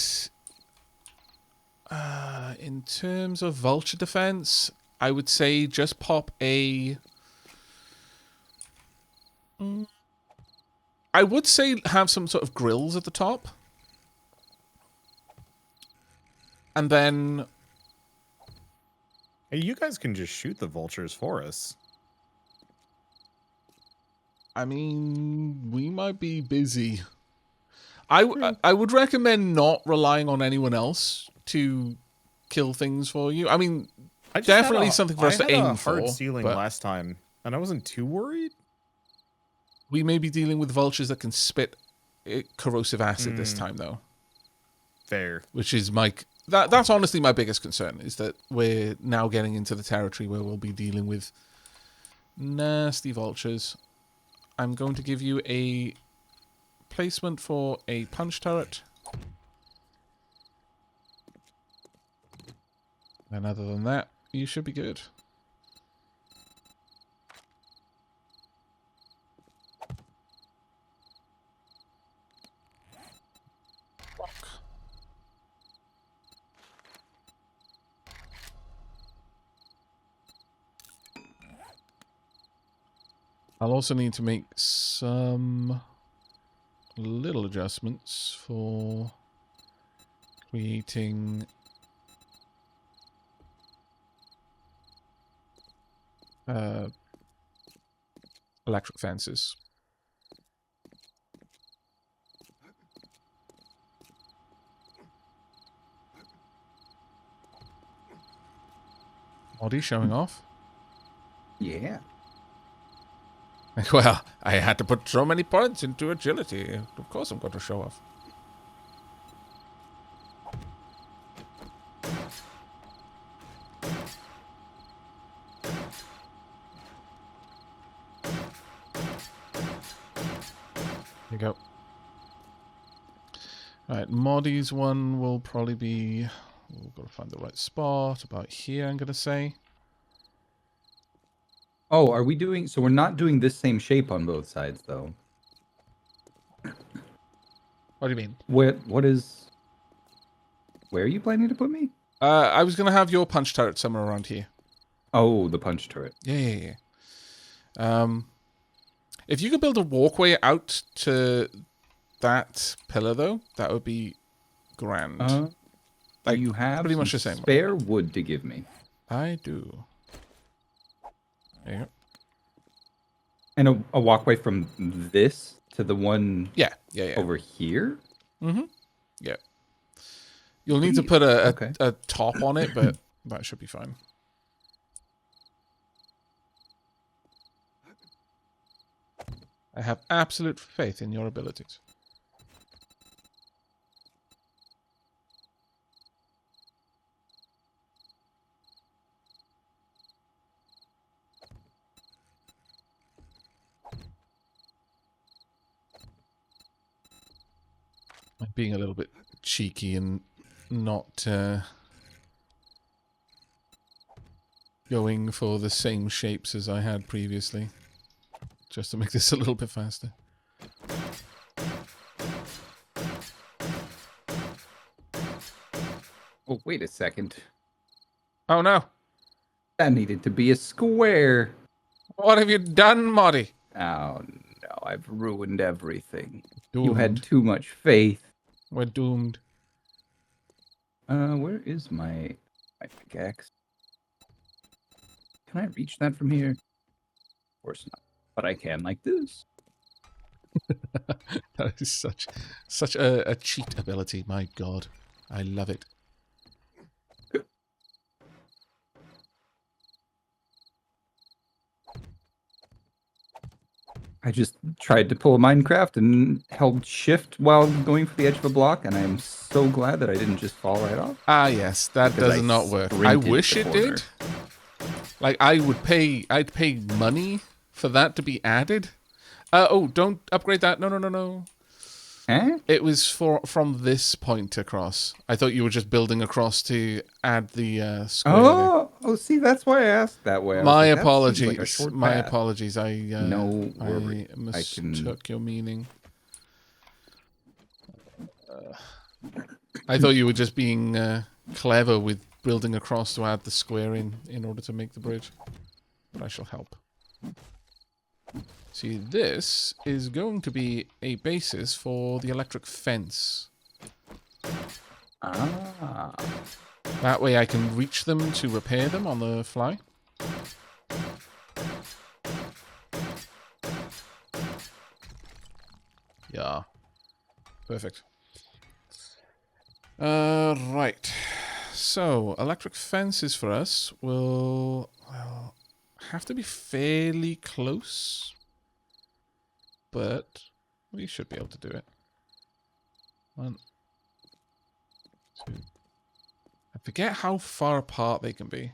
in terms of vulture defense, I would say just pop a... I would say have some sort of grills at the top. And then... Hey, you guys can just shoot the vultures for us. I mean, we might be busy. I would recommend not relying on anyone else to kill things for you. I mean, I just definitely had a- something for us I to had a aim hard for. ceiling But last time, and I wasn't too worried. we may be dealing with vultures that can spit corrosive acid this time, though. Fair. Which is that's honestly my biggest concern, is that we're now getting into the territory where we'll be dealing with nasty vultures. I'm going to give you a placement for a punch turret. And other than that, you should be good. I'll also need to make some little adjustments for creating electric fences. Body showing off. Yeah. Well, I had to put so many points into agility. Of course I'm going to show off. Here you go. Alright, Moddy's one will probably be... We've got to find the right spot. About here, I'm going to say. Oh, are we doing... So we're not doing this same shape on both sides, though. What do you mean? What is... Where are you planning to put me? I was going to have your punch turret somewhere around here. Oh, the punch turret. Yeah. If you could build a walkway out to that pillar, though, that would be grand. Like, you have pretty much some the same. spare wood to give me. I do. There you go. And a walkway from this to the one Yeah. over here? Mm-hmm. Yeah. You'll need to put Okay. a top on it, but that should be fine. I have absolute faith in your abilities. I'm being a little bit cheeky and not going for the same shapes as I had previously, just to make this a little bit faster. Oh, wait a second. Oh no! That needed to be a square. What have you done, Moddy? Oh, no. I've ruined everything. Doomed. You had too much faith. We're doomed. Where is my pickaxe? Can I reach that from here? Of course not. But I can like this. That is such a cheat ability. My God, I love it. I just tried to pull a Minecraft and held shift while going for the edge of a block, and I'm so glad that I didn't just fall right off. Ah, yes, that Because does I not work. I sprinted wish the it corner. did. Like, I'd pay money for that to be added. Oh, don't upgrade that. No. Eh? It was from this point across. I thought you were just building across to add the square. Oh, see, that's why I asked that way. I was My like, that seems apologies. like a short My path. apologies. I No worry. I mistook your meaning. I thought you were just being clever with building across to add the square in order to make the bridge. But I shall help. See, this is going to be a basis for the electric fence. Ah. That way I can reach them to repair them on the fly. Yeah. Perfect. Right. So, electric fences for us will have to be fairly close. But we should be able to do it. 1, 2. I forget how far apart they can be.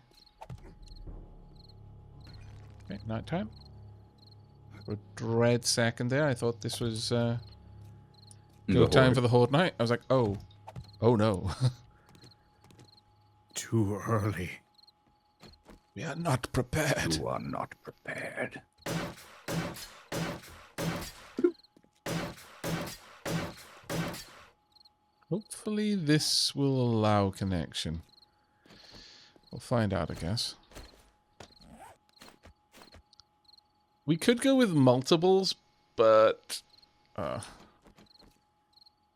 Okay, nighttime. For a dread second there, I thought this was go time for the Horde night. I was like, oh no. Too early. We are not prepared. You are not prepared. Hopefully this will allow connection. We'll find out, I guess. We could go with multiples, but...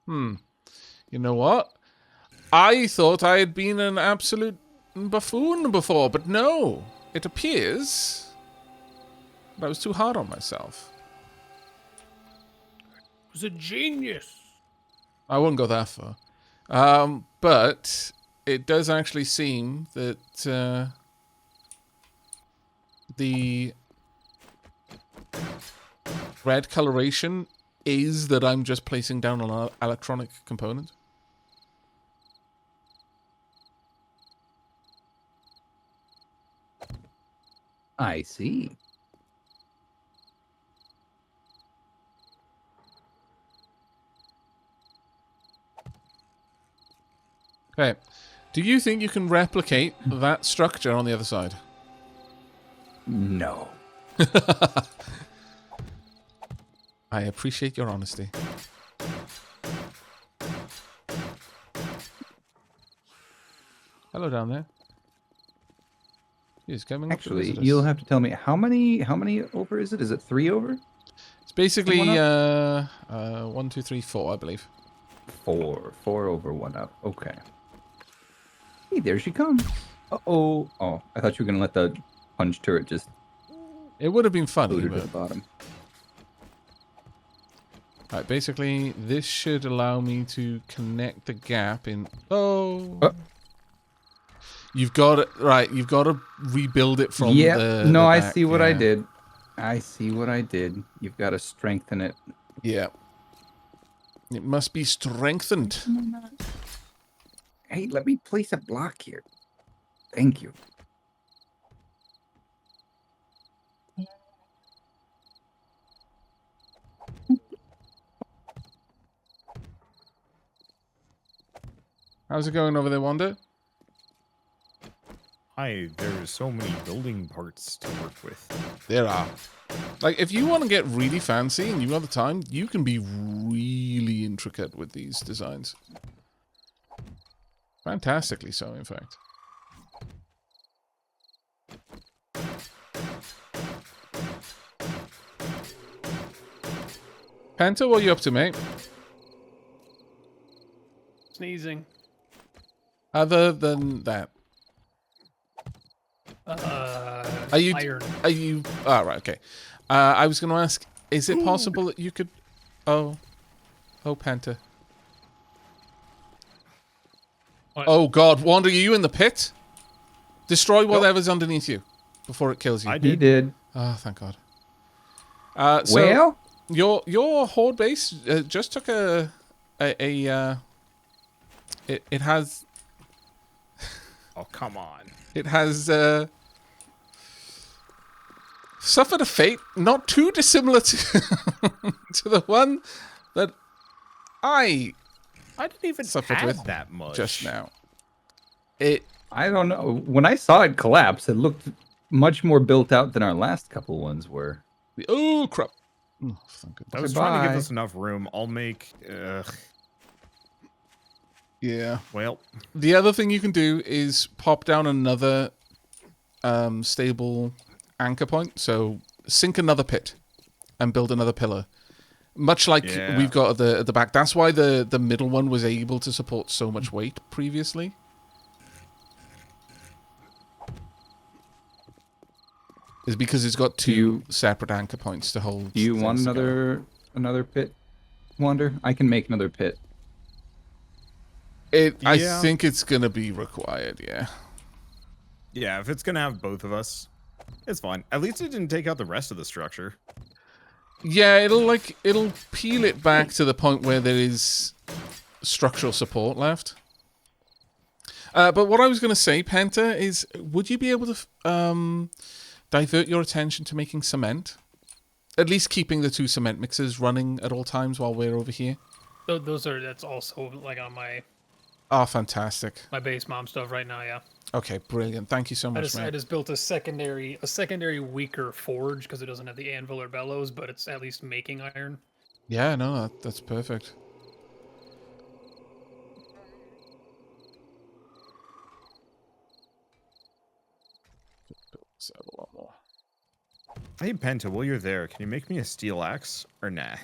You know what? I thought I had been an absolute buffoon before, but no. It appears that I was too hard on myself. It was a genius. I wouldn't go that far. But it does actually seem that the red coloration is that I'm just placing down an electronic component. I see. Okay. Do you think you can replicate that structure on the other side? No. I appreciate your honesty. Hello down there. He's coming up to Actually, visit us. you'll have to tell me how many over is it? Is it 3 over? It's basically One 1, 2, 3, 4, I believe. 4 over 1 up. Okay. Hey, there she comes. Uh-oh. Oh, I thought you were gonna let the punch turret just It would have been funny, boot her to but... the bottom. Right, basically, this should allow me to connect the gap in... Oh! You've got it... Right, you've got to rebuild it from the no, I back, see what I yeah. did. I see what I did. You've got to strengthen it. Yeah. It must be strengthened. Hey, let me place a block here. Thank you. How's it going over there, Wanda? Hi, there's so many building parts to work with. There are. Like, if you want to get really fancy and you have the time, you can be really intricate with these designs. Fantastically so, in fact. Penta, what are you up to, mate? Sneezing. Other than that. Are you... Iron. Are you... Oh, right, okay. I was going to ask, is it possible that you could... Oh. Oh, Penta. What? Oh, God. Wanda, are you in the pit? Destroy whatever's underneath you before it kills you. He did. Oh, thank God. So Well, your horde base just took it has Oh, come on. it has suffered a fate not too dissimilar to to the one that I I didn't even suffered have with that much. just now. I don't know. When I saw it collapse, it looked much more built out than our last couple ones were. Oh, crap. Oh, thank goodness. I was trying to give Goodbye. us enough room. I'll make... Yeah. well, The other thing you can do is pop down another stable anchor point. So sink another pit and build another pillar. Much like Yeah. we've got at the back. That's why the middle one was able to support so much weight previously. is because it's got two you- separate anchor points to hold. Do you want things together. another pit, Wander? I can make another pit. I Yeah. think it's gonna be required. Yeah. Yeah, if it's gonna have both of us, it's fine. At least it didn't take out the rest of the structure. Yeah, it'll peel it back to the point where there is structural support left. But what I was going to say, Penta, is would you be able to divert your attention to making cement? At least keeping the 2 cement mixers running at all times while we're over here. That's also like on my Oh, fantastic. base mom stuff right now. Yeah. Okay, brilliant. Thank you so I much, I mate. just built a secondary weaker forge because it doesn't have the anvil or bellows, but it's at least making iron. Yeah, no, that's perfect. Let's have a lot more. Hey Penta, while you're there, can you make me a steel axe or nah?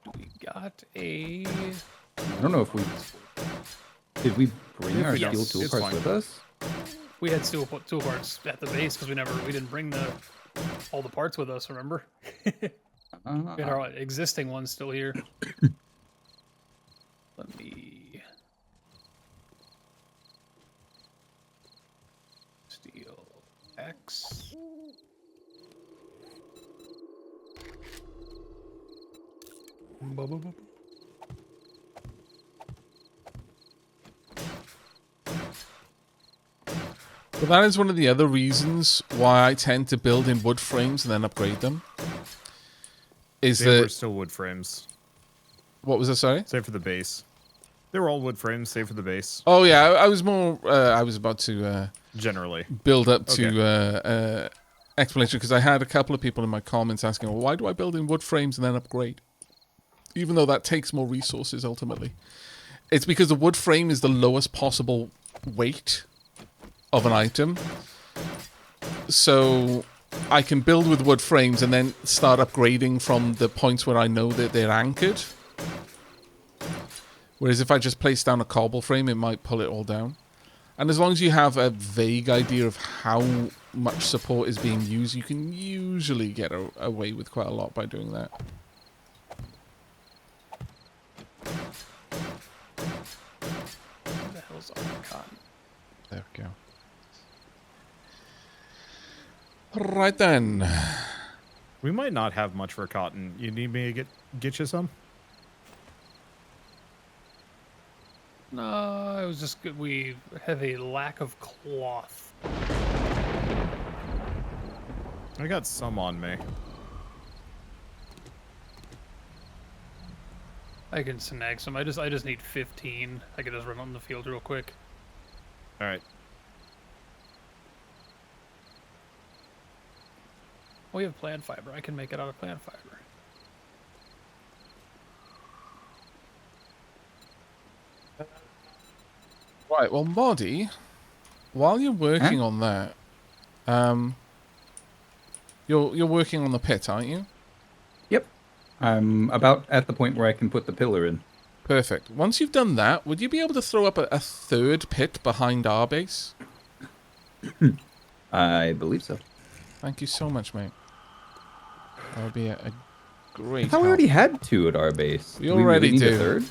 Do we got a? I don't know if did we bring If our we steel don't, tool it's parts fine. with us? We had steel parts at the base because we didn't bring all the parts with us. Remember? We had our existing ones still here. Let me steel X. But that is one of the other reasons why I tend to build in wood frames and then upgrade them. Is They were that... still wood frames, What was that, sorry? save for the base. They were all wood frames, save for the base. Oh, yeah, I was more... I was about to Generally. build up to explanation, because I had a couple of people in my comments asking, well, why do I build in wood frames and then upgrade? Even though that takes more resources, ultimately. It's because the wood frame is the lowest possible weight of an item. So I can build with wood frames and then start upgrading from the points where I know that they're anchored. Whereas if I just place down a cobble frame, it might pull it all down. And as long as you have a vague idea of how much support is being used, you can usually get away with quite a lot by doing that. What the hell's all the cotton? There we go. Right then. We might not have much for cotton. You need me to get you some? No, it was just good. We have a lack of cloth. I got some on me. I can snag some. I just need 15. I can just run on the field real quick. All right. We have plant fiber. I can make it out of plant fiber. Right, well, Moddy, while you're working on that, you're working on the pit, aren't you? Yep. I'm about at the point where I can put the pillar in. Perfect. Once you've done that, would you be able to throw up a third pit behind our base? I believe so. Thank you so much, mate. That would be a great I thought we help. already had 2 at our base. We Do really already need do. a third?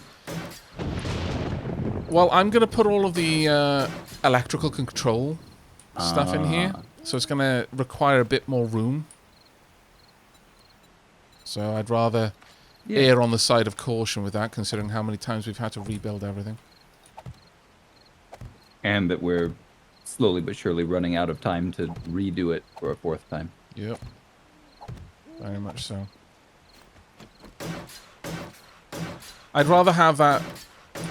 Well, I'm going to put all of the electrical control stuff in here. So it's going to require a bit more room. So I'd rather err on the side of caution with that, considering how many times we've had to rebuild everything. And that we're slowly but surely running out of time to redo it for a 4th time. Yep. Very much so. I'd rather have that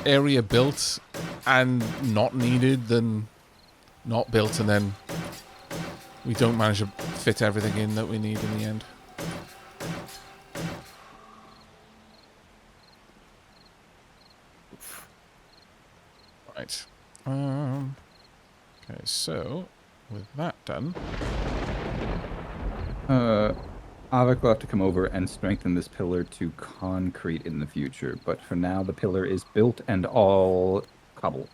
area built and not needed than not built and then we don't manage to fit everything in that we need in the end. Right. Okay, so with that done, Aavak will have to come over and strengthen this pillar to concrete in the future. But for now, the pillar is built and all cobble.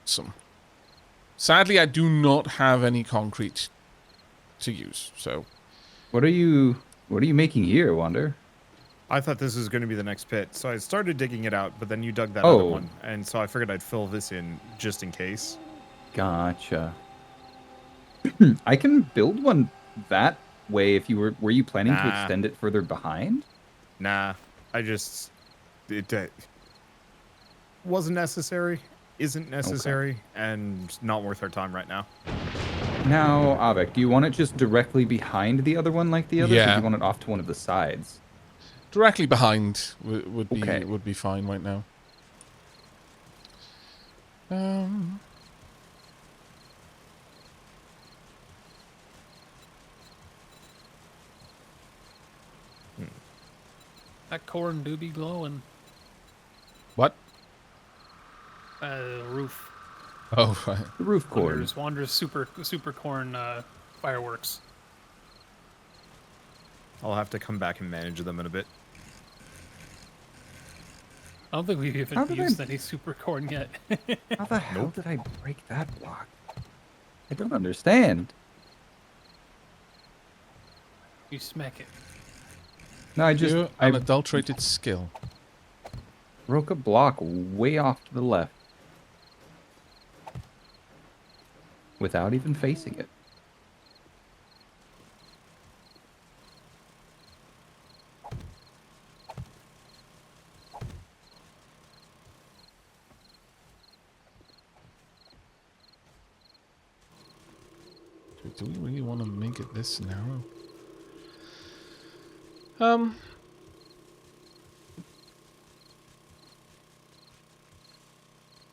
some. Sadly, I do not have any concrete to use, so... What are you making here, Wander? I thought this was going to be the next pit, so I started digging it out, but then you dug that other Oh. one, and so I figured I'd fill this in just in case. Gotcha. I can build one that way if you were you planning to Nah. extend it further behind? Nah, it wasn't necessary, isn't necessary, and not worth our time right now. Now, Aavak, do you want it just directly behind the other one like the others, or Yeah. do you want it off to one of the sides? Directly behind would be Okay. would be fine right now. That corn do be glowing. What? Roof. Oh, right. The roof cord. Wander's super corn fireworks. I'll have to come back and manage them in a bit. I don't think we've How even did used any super corn yet. How the hell did I break that block? I don't understand. You smack it. No, I just Pure I unadulterated skill. broke a block way off to the left without even facing it. Do we really want to make it this narrow?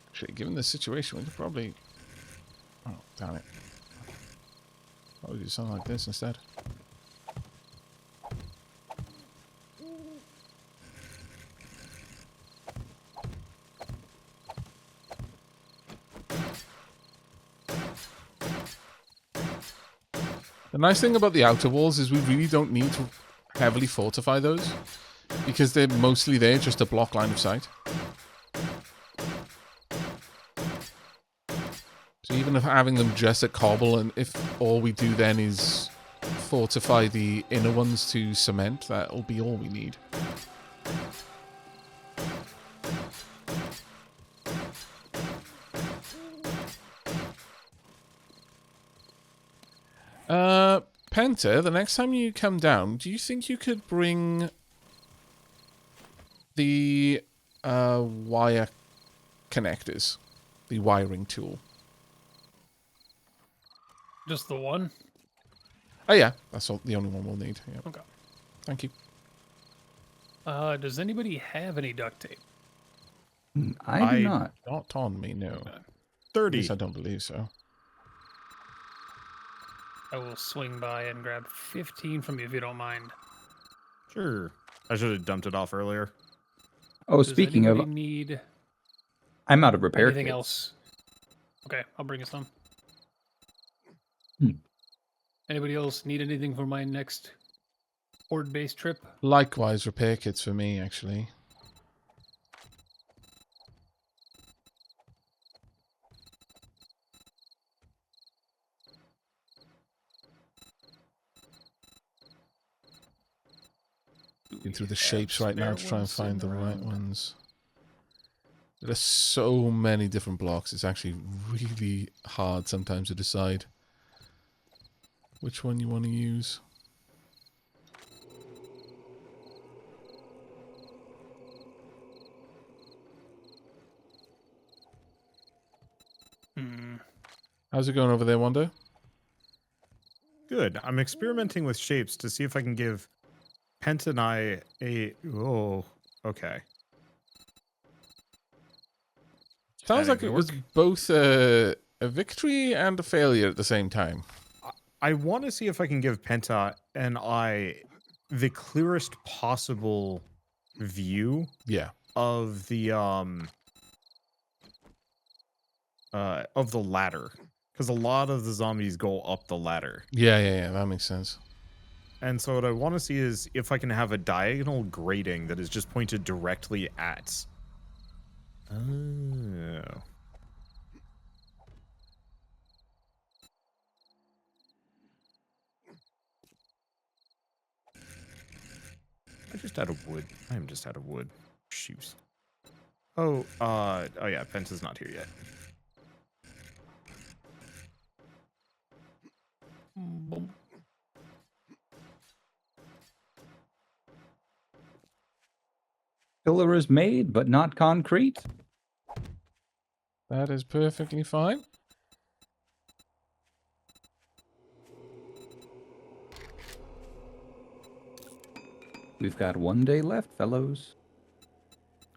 Actually, given the situation, we could probably... Oh, damn it. Probably do something like this instead. The nice thing about the outer walls is we really don't need to heavily fortify those, because they're mostly there just to block line of sight. So even if having them just at cobble, and if all we do then is fortify the inner ones to cement, that'll be all we need. Penta, the next time you come down, do you think you could bring the wire connectors, the wiring tool? Just the one? Oh yeah, that's the only one we'll need. Yeah. Okay. Thank you. Does anybody have any duct tape? I do not. Not on me, no. At 30. least I don't believe so. I will swing by and grab 15 from you if you don't mind. Sure. I should have dumped it off earlier. Oh, Does speaking of, anybody need I'm out of repair anything kits. else? Okay, I'll bring you some. Hmm. Anybody else need anything for my next horde-based trip? Likewise, repair kits for me, actually. Looking through the shapes right now to try and find the right ones. There are so many different blocks, it's actually really hard sometimes to decide which one you want to use. How's it going over there, Wando? Good. I'm experimenting with shapes to see if I can give Pent and I a... Oh, okay. Sounds That like ain't it was gonna both a victory and a failure at the same time. I want to see if I can give Penta and I the clearest possible view Yeah. of the ladder, because a lot of the zombies go up the ladder. Yeah, that makes sense. And so what I want to see is if I can have a diagonal grating that is just pointed directly at. Oh. just out of wood? I am just out of wood. Shoes. Oh, oh yeah, Penta's not here yet. Boom. Pillar is made, but not concrete. That is perfectly fine. We've got 1 day left, fellows.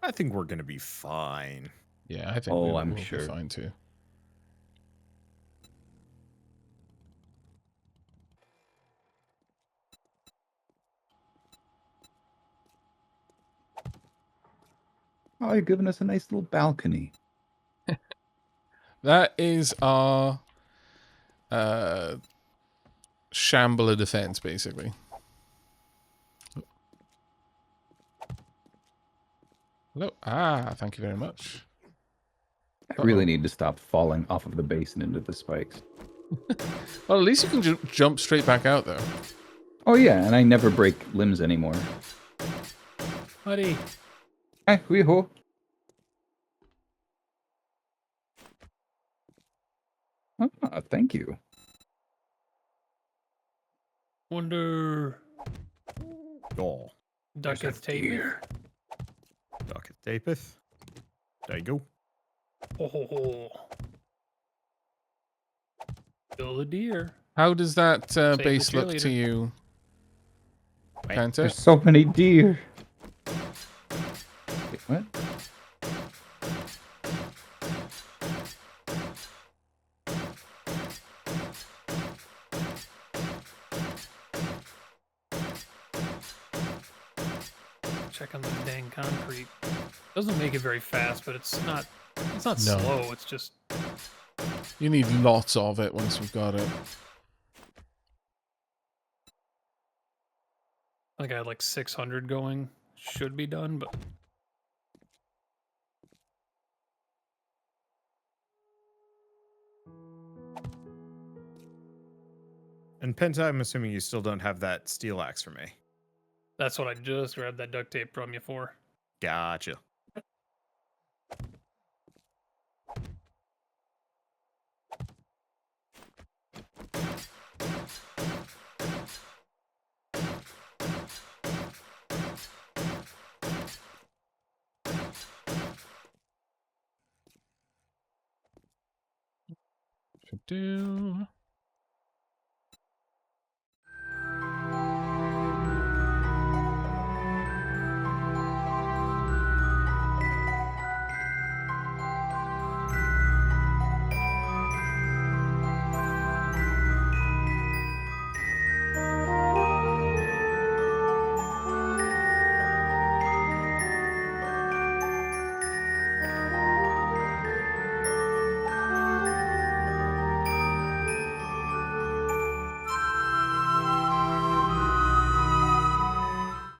I think we're gonna be fine. Yeah, I think Oh, we'll I'm be sure. fine too. Oh, you're giving us a nice little balcony. That is our shambler defense, basically. Hello. Ah, thank you very much. I really need to stop falling off of the basin into the spikes. Well, at least you can jump straight back out, though. Oh yeah, and I never break limbs anymore. Buddy. Hi, wee-ho. Ah, thank you. Wonder. Oh, Ducketh tape. Docket tapeth. There you go. Oh. Kill the deer. How does that the base look to cheerleader. you, Wait, Panta? There's so many deer. Wait, what? Check on the dang concrete. Doesn't make it very fast, but it's not No. slow, it's just You need lots of it once we've got it. I think I had like 600 going. Should be done, but And Penta, I'm assuming you still don't have that steel axe for me. that's what I just grabbed that duct tape from you for. Gotcha. Should do.